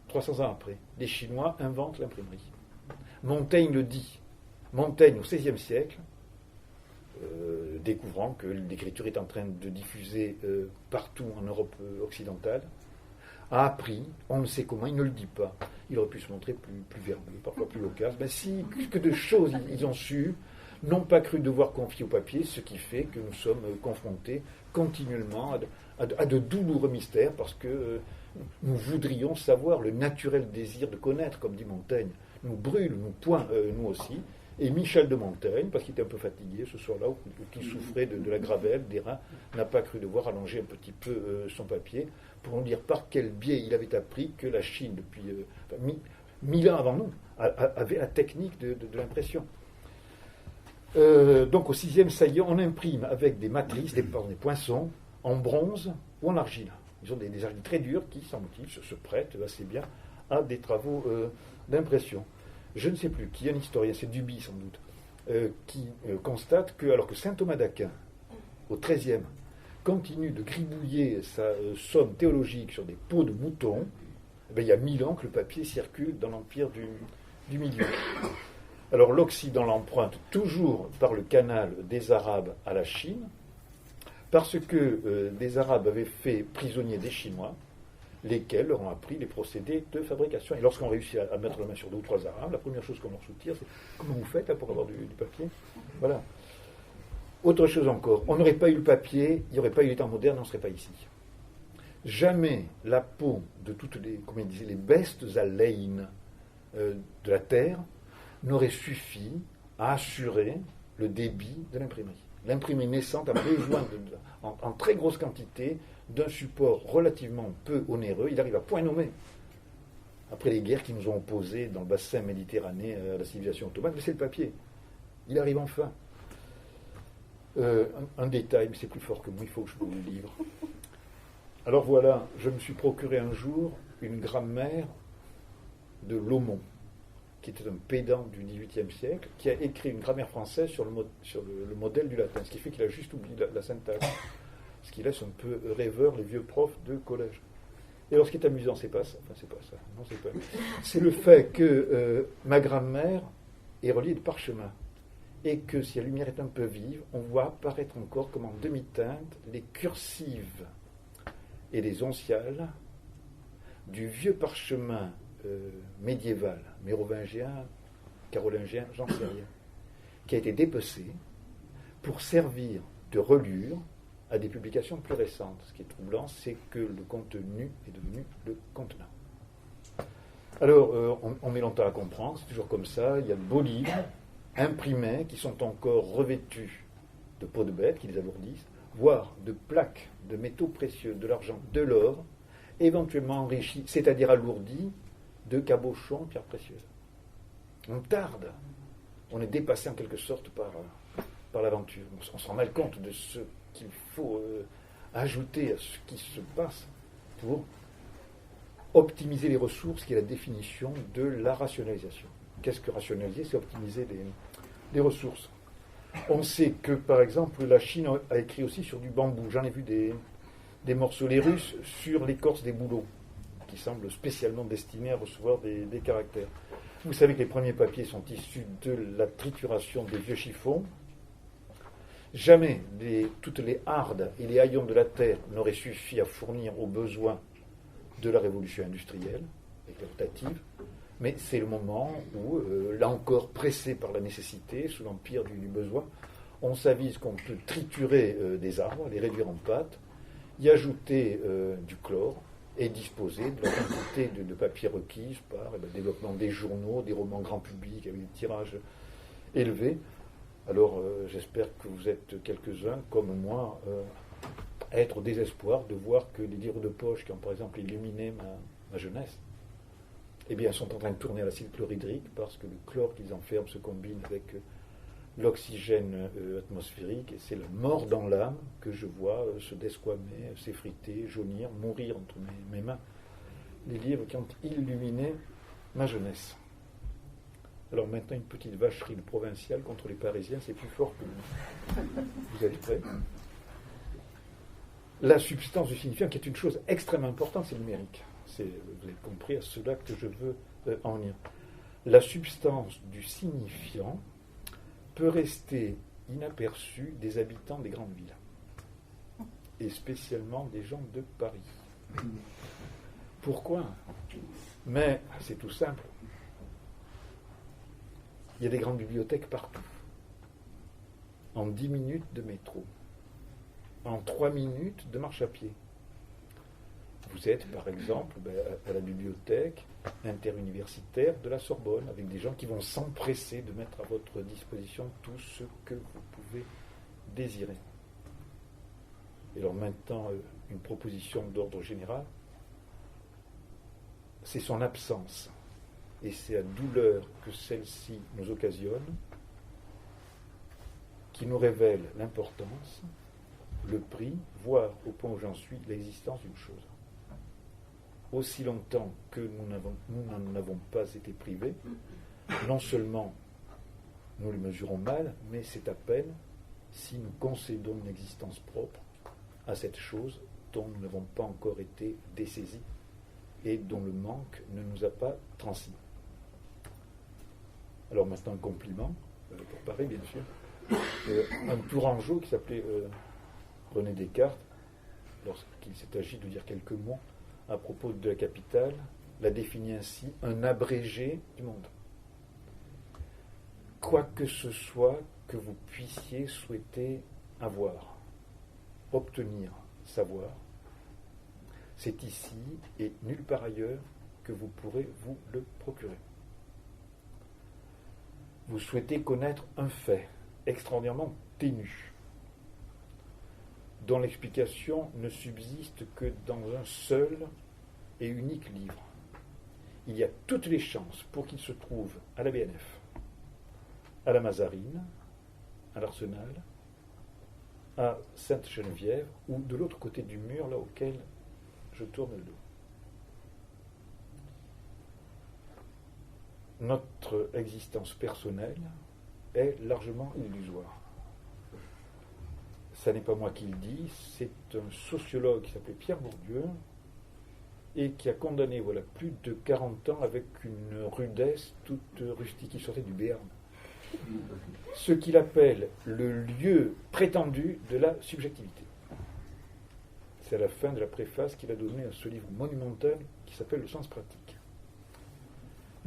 A: 300 ans après, les Chinois inventent l'imprimerie. Montaigne le dit. Montaigne, au XVIe siècle, découvrant que l'écriture est en train de diffuser partout en Europe occidentale, a appris, on ne sait comment, il ne le dit pas, il aurait pu se montrer plus verbeux, parfois plus loquace, ben si, que de choses ils ont su, n'ont pas cru devoir confier au papier, ce qui fait que nous sommes confrontés continuellement à de douloureux mystères, parce que nous voudrions savoir le naturel désir de connaître, comme dit Montaigne, nous brûle, nous pointe, nous aussi. Et Michel de Montaigne, parce qu'il était un peu fatigué ce soir-là, ou qu'il souffrait de la gravelle, des reins, n'a pas cru devoir allonger un petit peu son papier pour nous dire par quel biais il avait appris que la Chine, depuis 1000 ans avant nous, avait la technique de l'impression. Donc au 6e saillant, on imprime avec des matrices, des poinçons, en bronze ou en argile. Ils ont des argiles très durs qui, semble-t-il, se prêtent assez bien à des travaux d'impression. Je ne sais plus qui, un historien, c'est Duby sans doute, qui constate que, alors que saint Thomas d'Aquin, au XIIIe, continue de gribouiller sa somme théologique sur des peaux de mouton, il y a 1000 ans que le papier circule dans l'empire du Milieu. Alors l'Occident l'emprunte toujours par le canal des Arabes à la Chine, parce que des Arabes avaient fait prisonnier des Chinois, lesquels leur ont appris les procédés de fabrication. Et lorsqu'on réussit à mettre la main sur 2 ou 3 Arabes, la première chose qu'on leur soutire, c'est « Comment vous faites là, pour avoir du papier ?» Voilà. Autre chose encore, on n'aurait pas eu le papier, il n'y aurait pas eu les temps modernes, on ne serait pas ici. Jamais la peau de toutes les, comme il disait, les bestes à laine de la terre n'aurait suffi à assurer le débit de l'imprimerie. L'imprimerie naissante a besoin, en très grosse quantité, d'un support relativement peu onéreux. Il arrive à point nommé. Après les guerres qui nous ont opposés dans le bassin méditerranéen à la civilisation ottomane, mais c'est le papier. Il arrive enfin. Un détail, mais c'est plus fort que moi, il faut que je vous le livre. Alors voilà, je me suis procuré un jour une grammaire de Laumont, qui était un pédant du XVIIIe siècle, qui a écrit une grammaire française sur le modèle du latin, ce qui fait qu'il a juste oublié la syntaxe, ce qui laisse un peu rêveur les vieux profs de collège. Et alors ce qui est amusant, c'est pas ça, non, c'est le fait que ma grammaire est reliée de parchemin, et que si la lumière est un peu vive, on voit apparaître encore comme en demi-teinte les cursives et les onciales du vieux parchemin médiéval, mérovingien, carolingien, j'en sais rien, qui a été dépecé pour servir de reliure à des publications plus récentes. Ce qui est troublant, c'est que le contenu est devenu le contenant. Alors, on met longtemps à comprendre, c'est toujours comme ça, il y a de beaux livres, imprimés, qui sont encore revêtus de peaux de bêtes, qui les alourdissent, voire de plaques de métaux précieux, de l'argent, de l'or, éventuellement enrichis, c'est-à-dire alourdis, de cabochons, pierres précieuses. On tarde, on est dépassé en quelque sorte par l'aventure. On se rend mal compte de ce qu'il faut ajouter à ce qui se passe pour optimiser les ressources, qui est la définition de la rationalisation. Qu'est-ce que rationaliser? C'est optimiser les ressources. On sait que, par exemple, la Chine a écrit aussi sur du bambou. J'en ai vu des morceaux. Les Russes sur l'écorce des bouleaux, qui semblent spécialement destinés à recevoir des caractères. Vous savez que les premiers papiers sont issus de la trituration des vieux chiffons. Jamais toutes les hardes et les haillons de la terre n'auraient suffi à fournir aux besoins de la révolution industrielle, exploitative. Mais c'est le moment où, là encore pressé par la nécessité, sous l'empire du besoin, on s'avise qu'on peut triturer des arbres, les réduire en pâte, y ajouter du chlore et disposer de la quantité de papier requise par le développement des journaux, des romans grand public avec des tirages élevés. Alors j'espère que vous êtes quelques-uns, comme moi, à être au désespoir de voir que les livres de poche qui ont par exemple illuminé ma jeunesse, eh bien, sont en train de tourner à l'acide chlorhydrique parce que le chlore qu'ils enferment se combine avec l'oxygène atmosphérique, et c'est la mort dans l'âme que je vois se desquamer, s'effriter, jaunir, mourir entre mes mains. Les livres qui ont illuminé ma jeunesse. Alors maintenant, une petite vacherie provinciale contre les Parisiens, c'est plus fort que nous. Vous êtes prêts? La substance du signifiant, qui est une chose extrêmement importante, c'est numérique. Vous avez compris à cela que je veux en venir. La substance du signifiant peut rester inaperçue des habitants des grandes villes, et spécialement des gens de Paris. Pourquoi? Mais c'est tout simple. Il y a des grandes bibliothèques partout. En 10 minutes de métro. En 3 minutes de marche à pied. Vous êtes, par exemple, à la bibliothèque interuniversitaire de la Sorbonne, avec des gens qui vont s'empresser de mettre à votre disposition tout ce que vous pouvez désirer. Et alors maintenant, une proposition d'ordre général, c'est son absence. Et c'est la douleur que celle-ci nous occasionne qui nous révèle l'importance, le prix, voire, au point où j'en suis, l'existence d'une chose. Aussi longtemps que nous n'en avons pas été privés, non seulement nous les mesurons mal, mais c'est à peine si nous concédons une existence propre à cette chose dont nous n'avons pas encore été dessaisis et dont le manque ne nous a pas transis. Alors maintenant un compliment, pour Paris bien sûr. Un Tourangeau qui s'appelait René Descartes, lorsqu'il s'est agi de dire quelques mots à propos de la capitale, l'a défini ainsi: un abrégé du monde. Quoi que ce soit que vous puissiez souhaiter avoir, obtenir, savoir, c'est ici et nulle part ailleurs que vous pourrez vous le procurer. Vous souhaitez connaître un fait extraordinairement ténu, dont l'explication ne subsiste que dans un seul et unique livre. Il y a toutes les chances pour qu'il se trouve à la BNF, à la Mazarine, à l'Arsenal, à Sainte-Geneviève, ou de l'autre côté du mur, là auquel je tourne le dos. Notre existence personnelle est largement illusoire. Ça n'est pas moi qui le dis, c'est un sociologue qui s'appelait Pierre Bourdieu et qui a condamné voilà plus de 40 ans avec une rudesse toute rustique, qui sortait du Béarn, ce qu'il appelle le lieu prétendu de la subjectivité. C'est à la fin de la préface qu'il a donnée à ce livre monumental qui s'appelle Le sens pratique.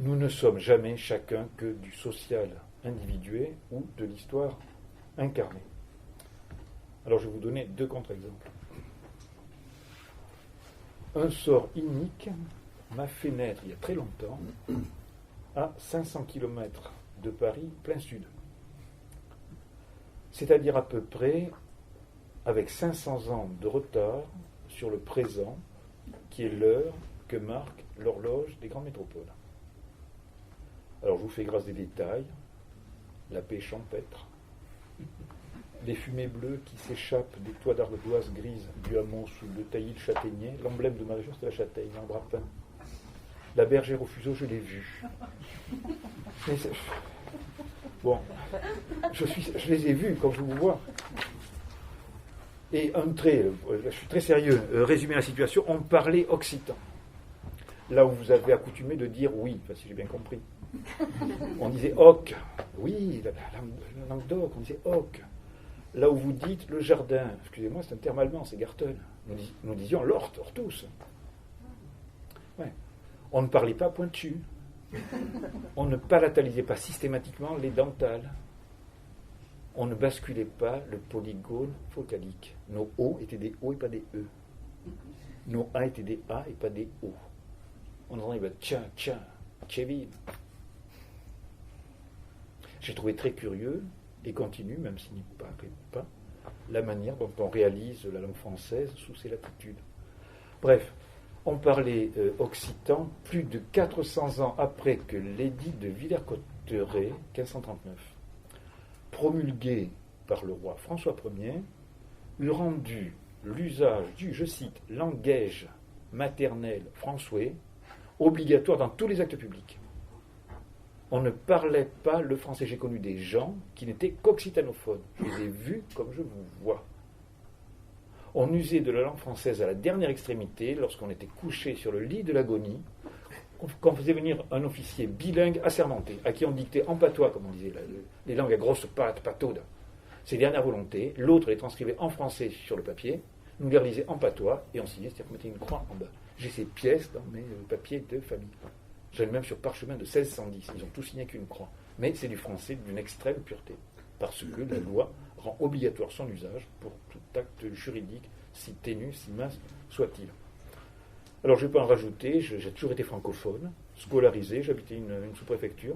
A: Nous ne sommes jamais chacun que du social individué ou de l'histoire incarnée. Alors je vais vous donner 2 contre-exemples. Un sort inique m'a fait naître il y a très longtemps à 500 km de Paris, plein sud. C'est-à-dire à peu près avec 500 ans de retard sur le présent, qui est l'heure que marque l'horloge des grandes métropoles. Alors je vous fais grâce des détails: la paix champêtre, des fumées bleues qui s'échappent des toits d'ardoise grise du hameau sous le taillis de châtaignier. L'emblème de ma région, c'était la châtaigne, en bras peint. La bergère au fuseau, je l'ai vue. Bon, je les ai vus comme je vous vois. Et un trait, je suis très sérieux, résumer la situation, on parlait occitan. Là où vous avez accoutumé de dire oui, enfin, si j'ai bien compris. On disait hoc, oui, la langue d'oc, on disait hoc. Là où vous dites le jardin, excusez-moi, c'est un terme allemand, c'est Garten. Nous disions l'hort, hortus. Ouais. On ne parlait pas pointu. On ne palatalisait pas systématiquement les dentales. On ne basculait pas le polygone vocalique. Nos O étaient des O et pas des E. Nos A étaient des A et pas des O. On entendait tcha, tcha, tchévin. J'ai trouvé très curieux et continue, même s'il n'y paraît pas, la manière dont on réalise la langue française sous ces latitudes. Bref, on parlait occitan plus de 400 ans après que l'édit de Villers-Cotterêts, 1539, promulgué par le roi François Ier, eut rendu l'usage du, je cite, langage maternel français obligatoire dans tous les actes publics. on ne parlait pas le français. J'ai connu des gens qui n'étaient qu'occitanophones. Je les ai vus comme je vous vois. On usait de la langue française à la dernière extrémité lorsqu'on était couché sur le lit de l'agonie, qu'on faisait venir un officier bilingue assermenté, à qui on dictait en patois, comme on disait, les langues à grosses pattes, pataudes, ses dernières volontés. L'autre les transcrivait en français sur le papier, nous les relisait en patois, et on signait, c'est-à-dire qu'on mettait une croix en bas. J'ai ces pièces dans mes papiers de famille. J'en ai même sur parchemin de 1610. Ils ont tous signé qu'une croix. Mais c'est du français d'une extrême pureté. Parce que la loi rend obligatoire son usage pour tout acte juridique, si ténu, si mince soit-il. Alors je ne vais pas en rajouter, j'ai toujours été francophone, scolarisé, j'habitais une sous-préfecture.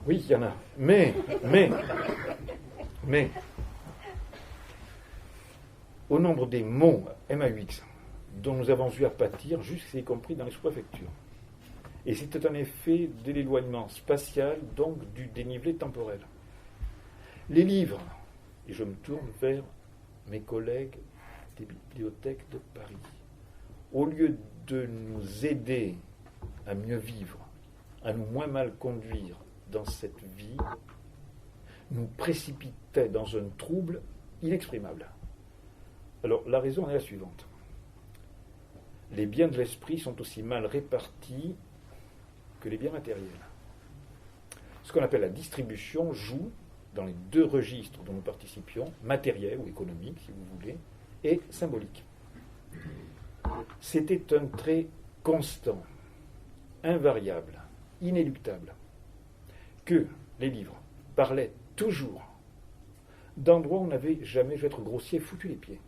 A: Oui, il y en a. Mais, au nombre des mots MAUX dont nous avons eu à pâtir, jusqu'y compris dans les sous-préfectures. Et c'était un effet de l'éloignement spatial, donc du dénivelé temporel. Les livres, et je me tourne vers mes collègues des bibliothèques de Paris, au lieu de nous aider à mieux vivre, à nous moins mal conduire dans cette vie, nous précipitaient dans un trouble inexprimable. Alors, la raison est la suivante. Les biens de l'esprit sont aussi mal répartis que les biens matériels. Ce qu'on appelle la distribution joue dans les deux registres dont nous participions, matériel ou économique, si vous voulez, et symbolique. C'était un trait constant, invariable, inéluctable, que les livres parlaient toujours d'endroits où on n'avait jamais, je vais être grossier, foutu les pieds,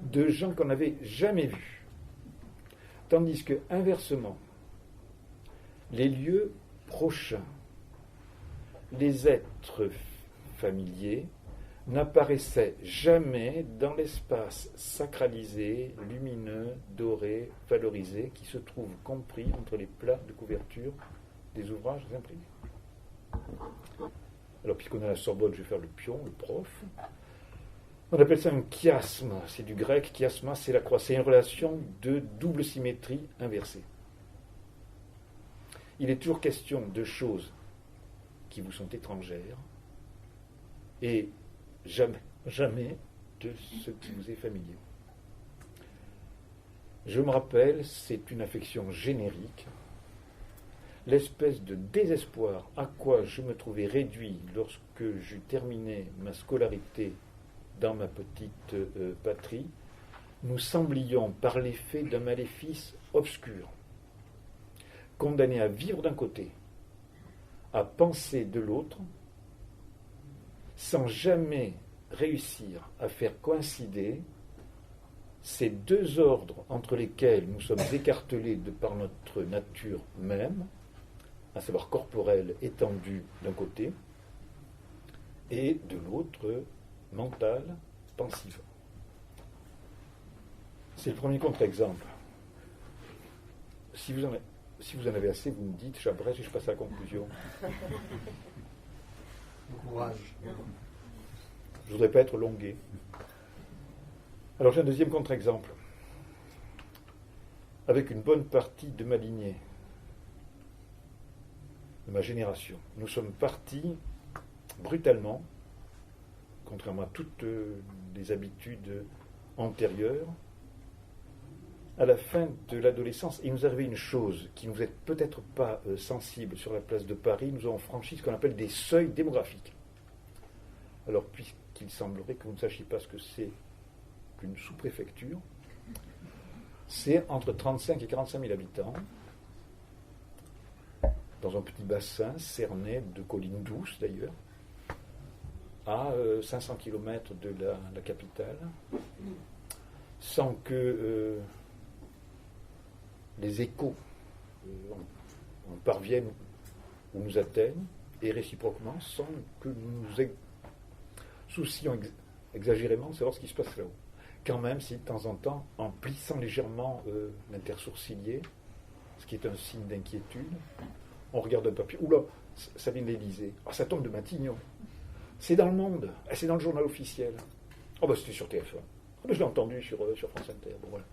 A: de gens qu'on n'avait jamais vus, tandis que, inversement, les lieux prochains, les êtres familiers, n'apparaissaient jamais dans l'espace sacralisé, lumineux, doré, valorisé, qui se trouve compris entre les plats de couverture des ouvrages imprimés. Alors, puisqu'on est à la Sorbonne, je vais faire le pion, le prof. On appelle ça un chiasme, c'est du grec, chiasma, c'est la croix, c'est une relation de double symétrie inversée. Il est toujours question de choses qui vous sont étrangères et jamais de ce qui vous est familier. Je me rappelle, c'est une affection générique, l'espèce de désespoir à quoi je me trouvais réduit lorsque j'eus terminé ma scolarité dans ma petite patrie. Nous semblions par l'effet d'un maléfice obscur, condamnés à vivre d'un côté, à penser de l'autre, sans jamais réussir à faire coïncider ces deux ordres entre lesquels nous sommes écartelés de par notre nature même, à savoir corporelle étendue d'un côté, et de l'autre mentale, pensive. C'est le premier contre-exemple. Si vous en avez assez, vous me dites, j'abrège et je passe à la conclusion.
B: Courage.
A: Je ne voudrais pas être longué. Alors j'ai un deuxième contre-exemple. Avec une bonne partie de ma lignée, de ma génération, nous sommes partis brutalement, contrairement à toutes les habitudes antérieures, à la fin de l'adolescence. Il nous arrivait une chose qui ne vous est peut-être pas sensible sur la place de Paris. Nous avons franchi ce qu'on appelle des seuils démographiques. Alors, puisqu'il semblerait que vous ne sachiez pas ce que c'est qu'une sous-préfecture, c'est entre 35 et 45 000 habitants, dans un petit bassin cerné de collines douces d'ailleurs, à 500 km de la capitale, sans que les échos en parviennent ou nous atteignent, et réciproquement, sans que nous nous soucions exagérément de savoir ce qui se passe là-haut. Quand même, si de temps en temps, en plissant légèrement l'intersourcilier, ce qui est un signe d'inquiétude, on regarde un papier, oula, ça vient de l'Élysée, ah, ça tombe de Matignon, c'est dans le Monde, c'est dans le journal officiel, oh ben c'était sur TF1, oh, ben, je l'ai entendu sur France Inter, bon, voilà.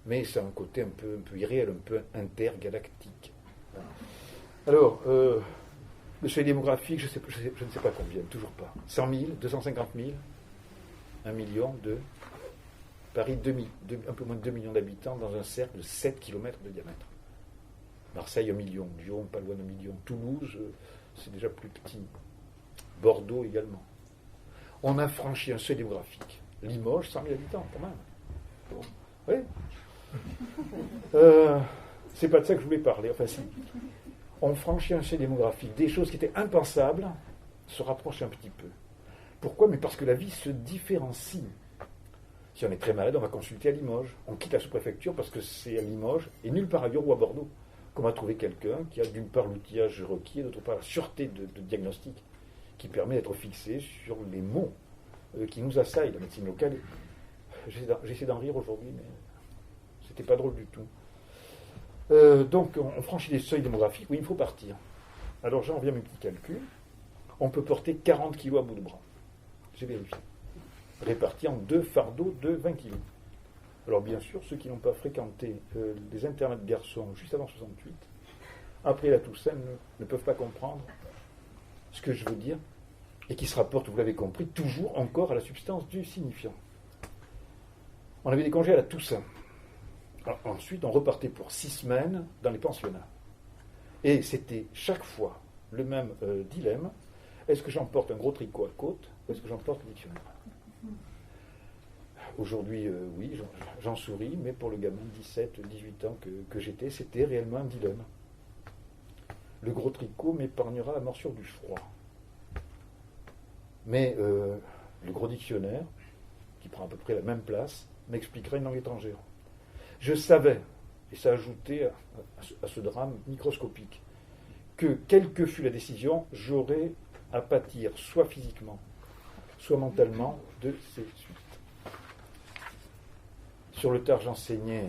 A: Mais c'est un côté un peu irréel, un peu intergalactique. Alors, le seuil démographique, je ne sais pas combien, toujours pas. 100 000, 250 000, 1 million, 2. Paris, un peu moins de 2 millions d'habitants dans un cercle de 7 km de diamètre. Marseille, 1 million. Lyon, pas loin d'1 million. Toulouse, c'est déjà plus petit. Bordeaux également. On a franchi un seuil démographique. Limoges, 100 000 habitants, quand même. Bon. Oui. C'est pas de ça que je voulais parler. Enfin, si. On franchit un seuil démographique. Des choses qui étaient impensables se rapprochent un petit peu. Pourquoi? Mais parce que la vie se différencie. Si on est très malade, on va consulter à Limoges. On quitte la sous-préfecture parce que c'est à Limoges et nulle part ailleurs ou à Bordeaux qu'on va trouver quelqu'un qui a d'une part l'outillage requis et d'autre part la sûreté de diagnostic qui permet d'être fixé sur les maux qui nous assaillent. La médecine locale, j'essaie d'en rire aujourd'hui, mais c'était pas drôle du tout. Donc on franchit des seuils démographiques, oui, il faut partir. Alors j'en reviens à mes petits calculs. On peut porter 40 kilos à bout de bras. J'ai vérifié. Répartis en 2 fardeaux de 20 kilos. Alors bien sûr, ceux qui n'ont pas fréquenté les internats de garçons juste avant 68, après la Toussaint, ne peuvent pas comprendre ce que je veux dire, et qui se rapportent, vous l'avez compris, toujours encore à la substance du signifiant. On avait des congés à la Toussaint. Alors, ensuite, on repartait pour 6 semaines dans les pensionnats. Et c'était chaque fois le même dilemme. Est-ce que j'emporte un gros tricot à côte ou est-ce que j'emporte le dictionnaire? Aujourd'hui, oui, j'en souris, mais pour le gamin de 17, 18 ans que j'étais, c'était réellement un dilemme. Le gros tricot m'épargnera la morsure du froid. Mais le gros dictionnaire, qui prend à peu près la même place, m'expliquera une langue étrangère. Je savais, et ça ajoutait à ce drame microscopique, que quelle que fût la décision, j'aurais à pâtir soit physiquement, soit mentalement de ces suites. Sur le tard, j'enseignais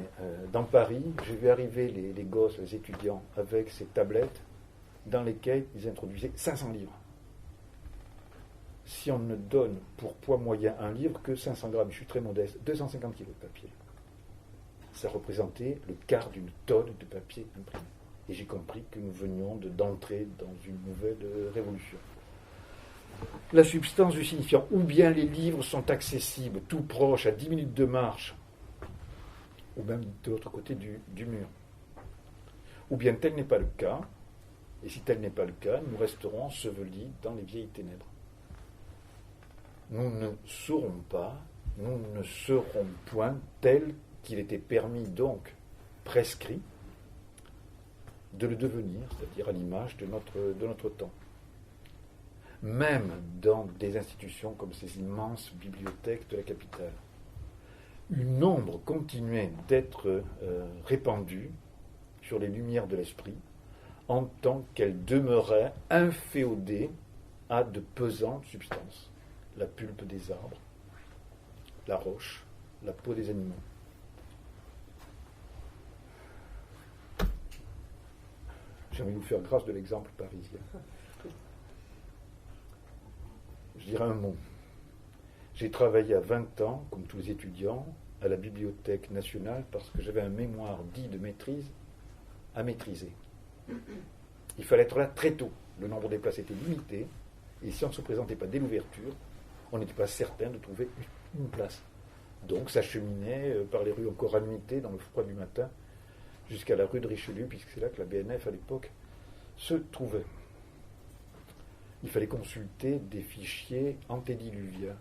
A: dans Paris. J'ai vu arriver les gosses, les étudiants, avec ces tablettes dans lesquelles ils introduisaient 500 livres. Si on ne donne pour poids moyen un livre que 500 grammes, je suis très modeste, 250 kilos de papier. Ça représentait le quart d'une tonne de papier imprimé. Et j'ai compris que nous venions d'entrer dans une nouvelle révolution. La substance du signifiant, ou bien les livres sont accessibles, tout proche, à 10 minutes de marche, ou même de l'autre côté du mur. Ou bien tel n'est pas le cas, et si tel n'est pas le cas, nous resterons ensevelis dans les vieilles ténèbres. Nous ne saurons pas, nous ne serons point tels qu'il était permis, donc prescrit, de le devenir, c'est-à-dire à l'image de notre temps. Même dans des institutions comme ces immenses bibliothèques de la capitale, une ombre continuait d'être répandue sur les lumières de l'esprit en tant qu'elle demeurait inféodée à de pesantes substances. La pulpe des arbres, la roche, la peau des animaux. J'ai envie de vous faire grâce de l'exemple parisien. Je dirais un mot. J'ai travaillé à 20 ans, comme tous les étudiants, à la Bibliothèque nationale parce que j'avais un mémoire dit de maîtrise à maîtriser. Il fallait être là très tôt. Le nombre des places était limité et si on ne se présentait pas dès l'ouverture, on n'était pas certain de trouver une place. Donc ça cheminait par les rues encore à nuitées dans le froid du matin jusqu'à la rue de Richelieu, puisque c'est là que la BNF à l'époque se trouvait. Il fallait consulter des fichiers antédiluviens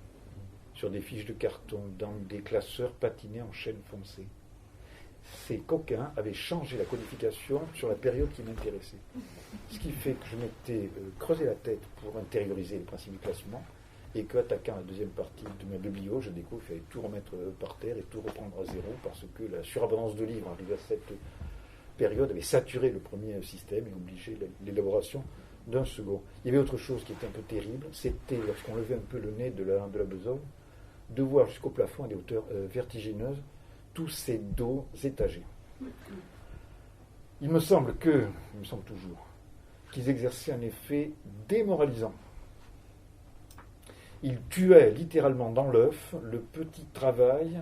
A: sur des fiches de carton dans des classeurs patinés en chêne foncé. Ces coquins avaient changé la codification sur la période qui m'intéressait. Ce qui fait que je m'étais creusé la tête pour intérioriser les principes du classement et qu'attaquant la deuxième partie de ma biblio, je découvre qu'il fallait tout remettre par terre et tout reprendre à zéro parce que la surabondance de livres arrivée à cette période avait saturé le premier système et obligé l'élaboration d'un second. Il y avait autre chose qui était un peu terrible, c'était lorsqu'on levait un peu le nez de la besogne, de voir jusqu'au plafond à des hauteurs vertigineuses tous ces dos étagés. Il me semble toujours, qu'ils exerçaient un effet démoralisant. Ils tuaient littéralement dans l'œuf le petit travail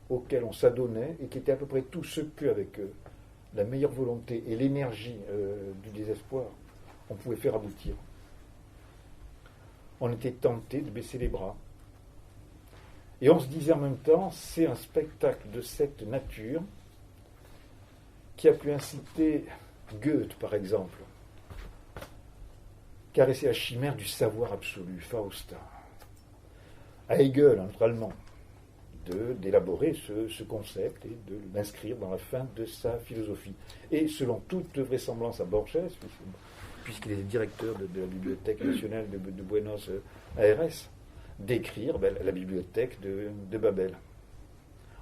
A: auquel on s'adonnait et qui était à peu près tout ce qu'avec la meilleure volonté et l'énergie du désespoir, on pouvait faire aboutir. On était tenté de baisser les bras. Et on se disait en même temps, c'est un spectacle de cette nature qui a pu inciter Goethe, par exemple, caresser la chimère du savoir absolu, Fausta, à Hegel, un autre allemand, d'élaborer ce concept et de l'inscrire dans la fin de sa philosophie. Et selon toute vraisemblance à Borges, puisqu'il est directeur de la Bibliothèque nationale de Buenos Aires, d'écrire la bibliothèque de Babel.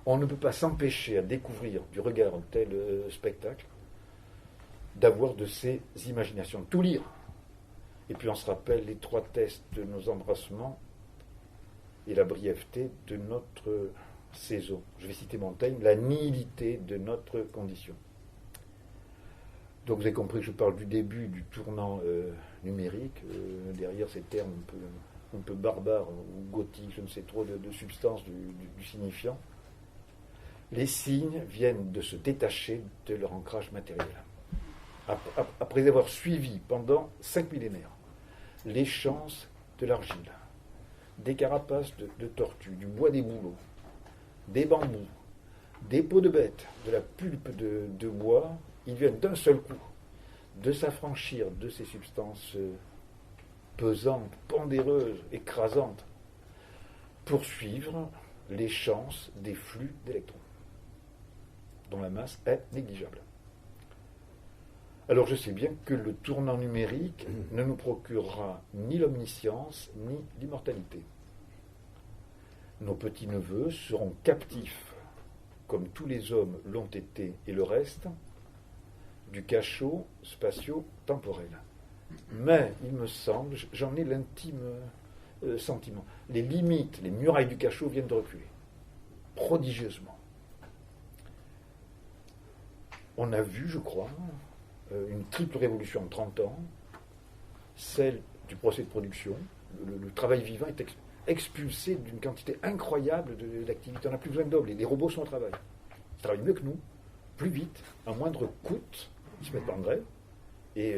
A: On ne peut pas s'empêcher à découvrir du regard un tel spectacle d'avoir de ces imaginations, de tout lire. Et puis on se rappelle l'étroitesse de nos embrassements et la brièveté de notre saison. Je vais citer Montaigne, la nihilité de notre condition. Donc vous avez compris que je parle du début du tournant numérique, derrière ces termes un peu barbares ou gothiques, je ne sais trop, de substance du signifiant. Les signes viennent de se détacher de leur ancrage matériel. Après avoir suivi pendant 5 millénaires les chances de l'argile, des carapaces de tortues, du bois des bouleaux, des bambous, des peaux de bêtes, de la pulpe de bois, ils viennent d'un seul coup de s'affranchir de ces substances pesantes, pondéreuses, écrasantes, pour suivre les chances des flux d'électrons, dont la masse est négligeable. Alors je sais bien que le tournant numérique ne nous procurera ni l'omniscience, ni l'immortalité. Nos petits-neveux seront captifs, comme tous les hommes l'ont été et le reste, du cachot spatio-temporel. Mais, il me semble, j'en ai l'intime sentiment, les limites, les murailles du cachot viennent de reculer, prodigieusement. On a vu, je crois, une triple révolution en 30 ans, celle du procès de production, le travail vivant est expulsé d'une quantité incroyable d'activités. On n'a plus besoin d'hommes, les robots sont au travail. Ils travaillent mieux que nous, plus vite, à moindre coût, ils se mettent en grève, et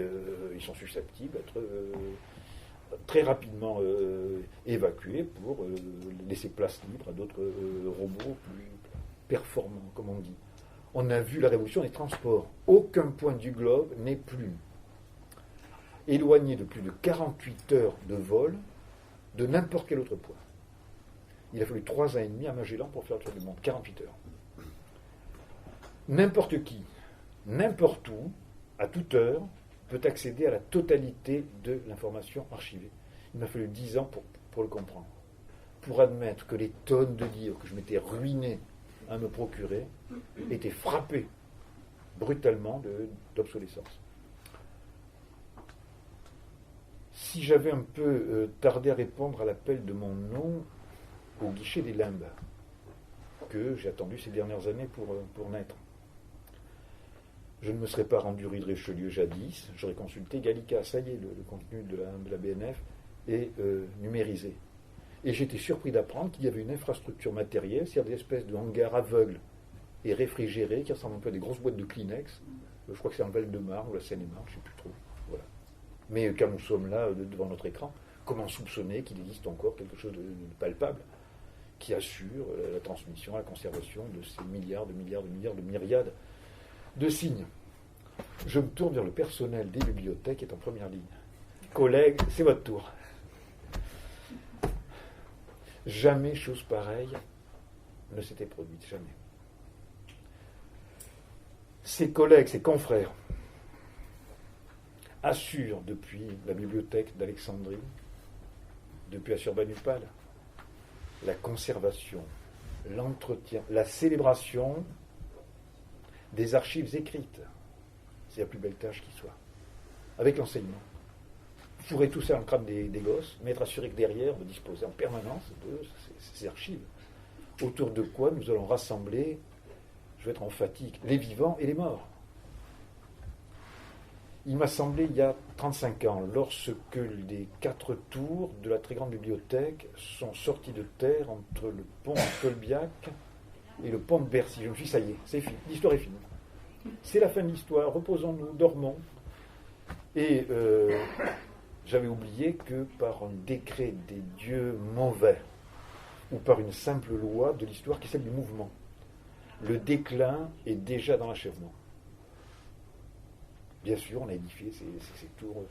A: ils sont susceptibles d'être très rapidement évacués pour laisser place libre à d'autres robots plus performants, comme on dit. On a vu la révolution des transports. Aucun point du globe n'est plus éloigné de plus de 48 heures de vol de n'importe quel autre point. Il a fallu 3 ans et demi à Magellan pour faire le tour du monde, 48 heures. N'importe qui, n'importe où, à toute heure, peut accéder à la totalité de l'information archivée. Il m'a fallu 10 ans pour le comprendre. Pour admettre que les tonnes de livres que je m'étais ruiné à me procurer étaient frappés brutalement d'obsolescence. Si j'avais un peu tardé à répondre à l'appel de mon nom au guichet des limbes, que j'ai attendu ces dernières années pour naître, je ne me serais pas rendu rue de Richelieu jadis, j'aurais consulté Gallica. Ça y est, le contenu de la BNF est numérisé. Et j'étais surpris d'apprendre qu'il y avait une infrastructure matérielle, c'est-à-dire des espèces de hangars aveugles et réfrigérés qui ressemblent un peu à des grosses boîtes de Kleenex. Je crois que c'est en Val-de-Marne ou la Seine-et-Marne, je ne sais plus trop. Voilà. Mais quand nous sommes là devant notre écran, comment soupçonner qu'il existe encore quelque chose de palpable qui assure la transmission, la conservation de ces milliards, de myriades de signes. Je me tourne vers le personnel des bibliothèques qui est en première ligne. Collègues, c'est votre tour. Jamais chose pareille ne s'était produite, jamais. Ses collègues, ses confrères assurent depuis la bibliothèque d'Alexandrie, depuis Assurbanipal, la conservation, l'entretien, la célébration des archives écrites. C'est la plus belle tâche qui soit. Avec l'enseignement. Fourrer tout ça dans le crâne des gosses, mais être assuré que derrière, on disposer en permanence de ces archives. Autour de quoi nous allons rassembler, je vais être emphatique, les vivants et les morts. Il m'a semblé, il y a 35 ans, lorsque les 4 tours de la très grande bibliothèque sont sortis de terre entre le pont de Tolbiac et le pont de Bercy. Je me suis dit, ça y est, c'est fini, l'histoire est finie. C'est la fin de l'histoire, reposons-nous, dormons. Et j'avais oublié que par un décret des dieux mauvais, ou par une simple loi de l'histoire qui est celle du mouvement, le déclin est déjà dans l'achèvement. Bien sûr, on a édifié ces tours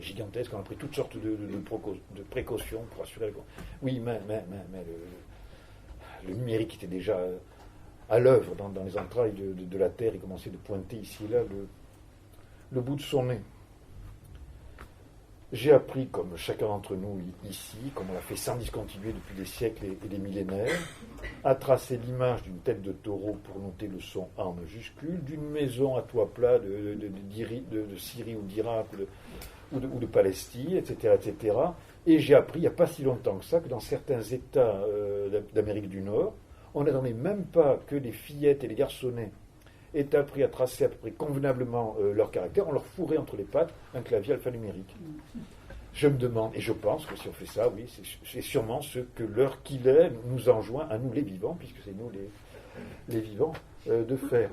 A: gigantesques, on a pris toutes sortes de précautions pour assurer... Oui, mais le numérique était déjà à l'œuvre dans les entrailles de la Terre. Il commençait de pointer ici et là le bout de son nez. J'ai appris, comme chacun d'entre nous ici, comme on l'a fait sans discontinuer depuis des siècles et des millénaires, à tracer l'image d'une tête de taureau pour noter le son A en majuscule, d'une maison à toit plat de Syrie ou d'Irak ou de Palestine, etc., etc. Et j'ai appris, il n'y a pas si longtemps que ça, que dans certains États d'Amérique du Nord, on n'attendait même pas que les fillettes et les garçonnets aient appris à tracer à peu près convenablement leur caractère, on leur fourrait entre les pattes un clavier alphanumérique. Je me demande, et je pense que si on fait ça, oui, c'est sûrement ce que l'heure qu'il est nous enjoint à nous les vivants, puisque c'est nous les vivants, de faire.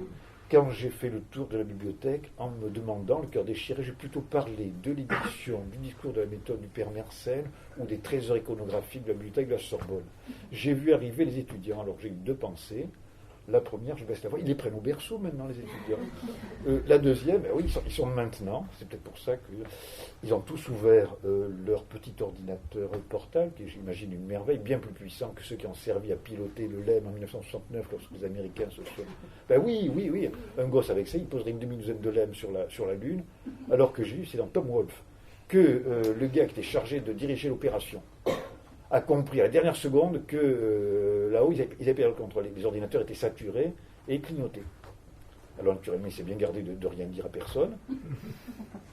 A: Quand j'ai fait le tour de la bibliothèque, en me demandant, le cœur déchiré, j'ai plutôt parlé de l'édition, du discours de la méthode du père Mersenne ou des trésors iconographiques de la bibliothèque de la Sorbonne. J'ai vu arriver les étudiants, alors j'ai eu deux pensées. La première, je baisse la voix, ils les prennent au berceau maintenant, les étudiants. La deuxième, ben oui, ils sont maintenant, c'est peut-être pour ça qu'ils ont tous ouvert leur petit ordinateur portable, qui est, j'imagine, une merveille, bien plus puissant que ceux qui ont servi à piloter le LEM en 1969, lorsque les Américains se sont... Ben oui, un gosse avec ça, il poserait une demi-douzaine de LEM sur la Lune, alors que j'ai lu, c'est dans Tom Wolfe, que le gars qui était chargé de diriger l'opération a compris à la dernière seconde que là-haut, ils avaient perdu le contrôle. Les ordinateurs étaient saturés et clignotés. Alors, naturellement, il s'est bien gardé de rien dire à personne.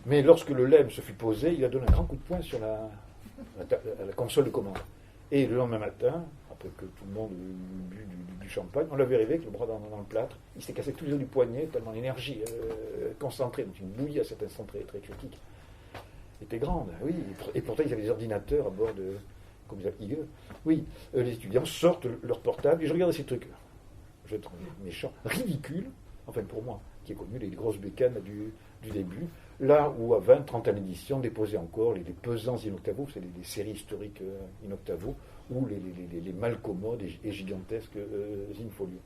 A: Mais lorsque le LEM se fut posé, il a donné un grand coup de poing sur la console de commande. Et le lendemain matin, après que tout le monde eut bu du champagne, on l'avait arrivé avec le bras dans le plâtre. Il s'était cassé tous les os du poignet, tellement l'énergie concentrée, donc une bouillie à cet instant très, très critique, était grande. Oui, et pourtant, ils avaient des ordinateurs à bord de... comme ils appellent, oui, les étudiants sortent leur portable et je regardais ces trucs, je vais être méchant, ridicules, enfin pour moi, qui ai connu les grosses bécanes du début, là où à 20, 30 ans d'édition, déposaient encore les pesants in octavo, c'est les séries historiques in octavo, ou les malcommodes et gigantesques in folio.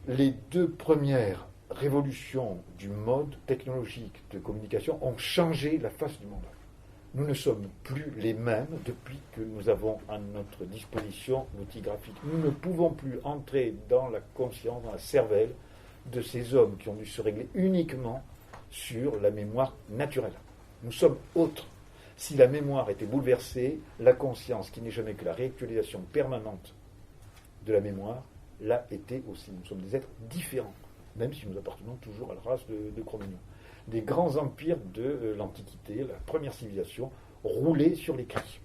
A: Les deux premières révolutions du mode technologique de communication ont changé la face du monde. Nous ne sommes plus les mêmes depuis que nous avons à notre disposition l'outil graphique. Nous ne pouvons plus entrer dans la conscience, dans la cervelle de ces hommes qui ont dû se régler uniquement sur la mémoire naturelle. Nous sommes autres. Si la mémoire était bouleversée, la conscience, qui n'est jamais que la réactualisation permanente de la mémoire, l'a été aussi. Nous sommes des êtres différents, même si nous appartenons toujours à la race de Cro-Magnon. Des grands empires de l'Antiquité, la première civilisation, roulaient sur l'écrit.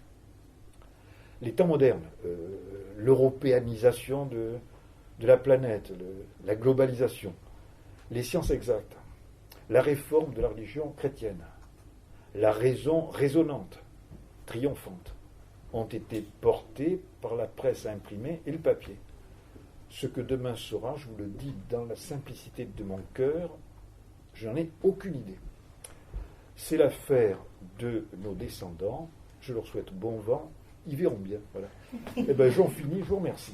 A: Les temps modernes, l'européanisation de la planète, la globalisation, les sciences exactes, la réforme de la religion chrétienne, la raison résonante, triomphante, ont été portés par la presse imprimée et le papier. Ce que demain sera, je vous le dis dans la simplicité de mon cœur, je n'en ai aucune idée. C'est l'affaire de nos descendants. Je leur souhaite bon vent. Ils verront bien. Voilà. Eh bien, j'en finis. Je vous remercie.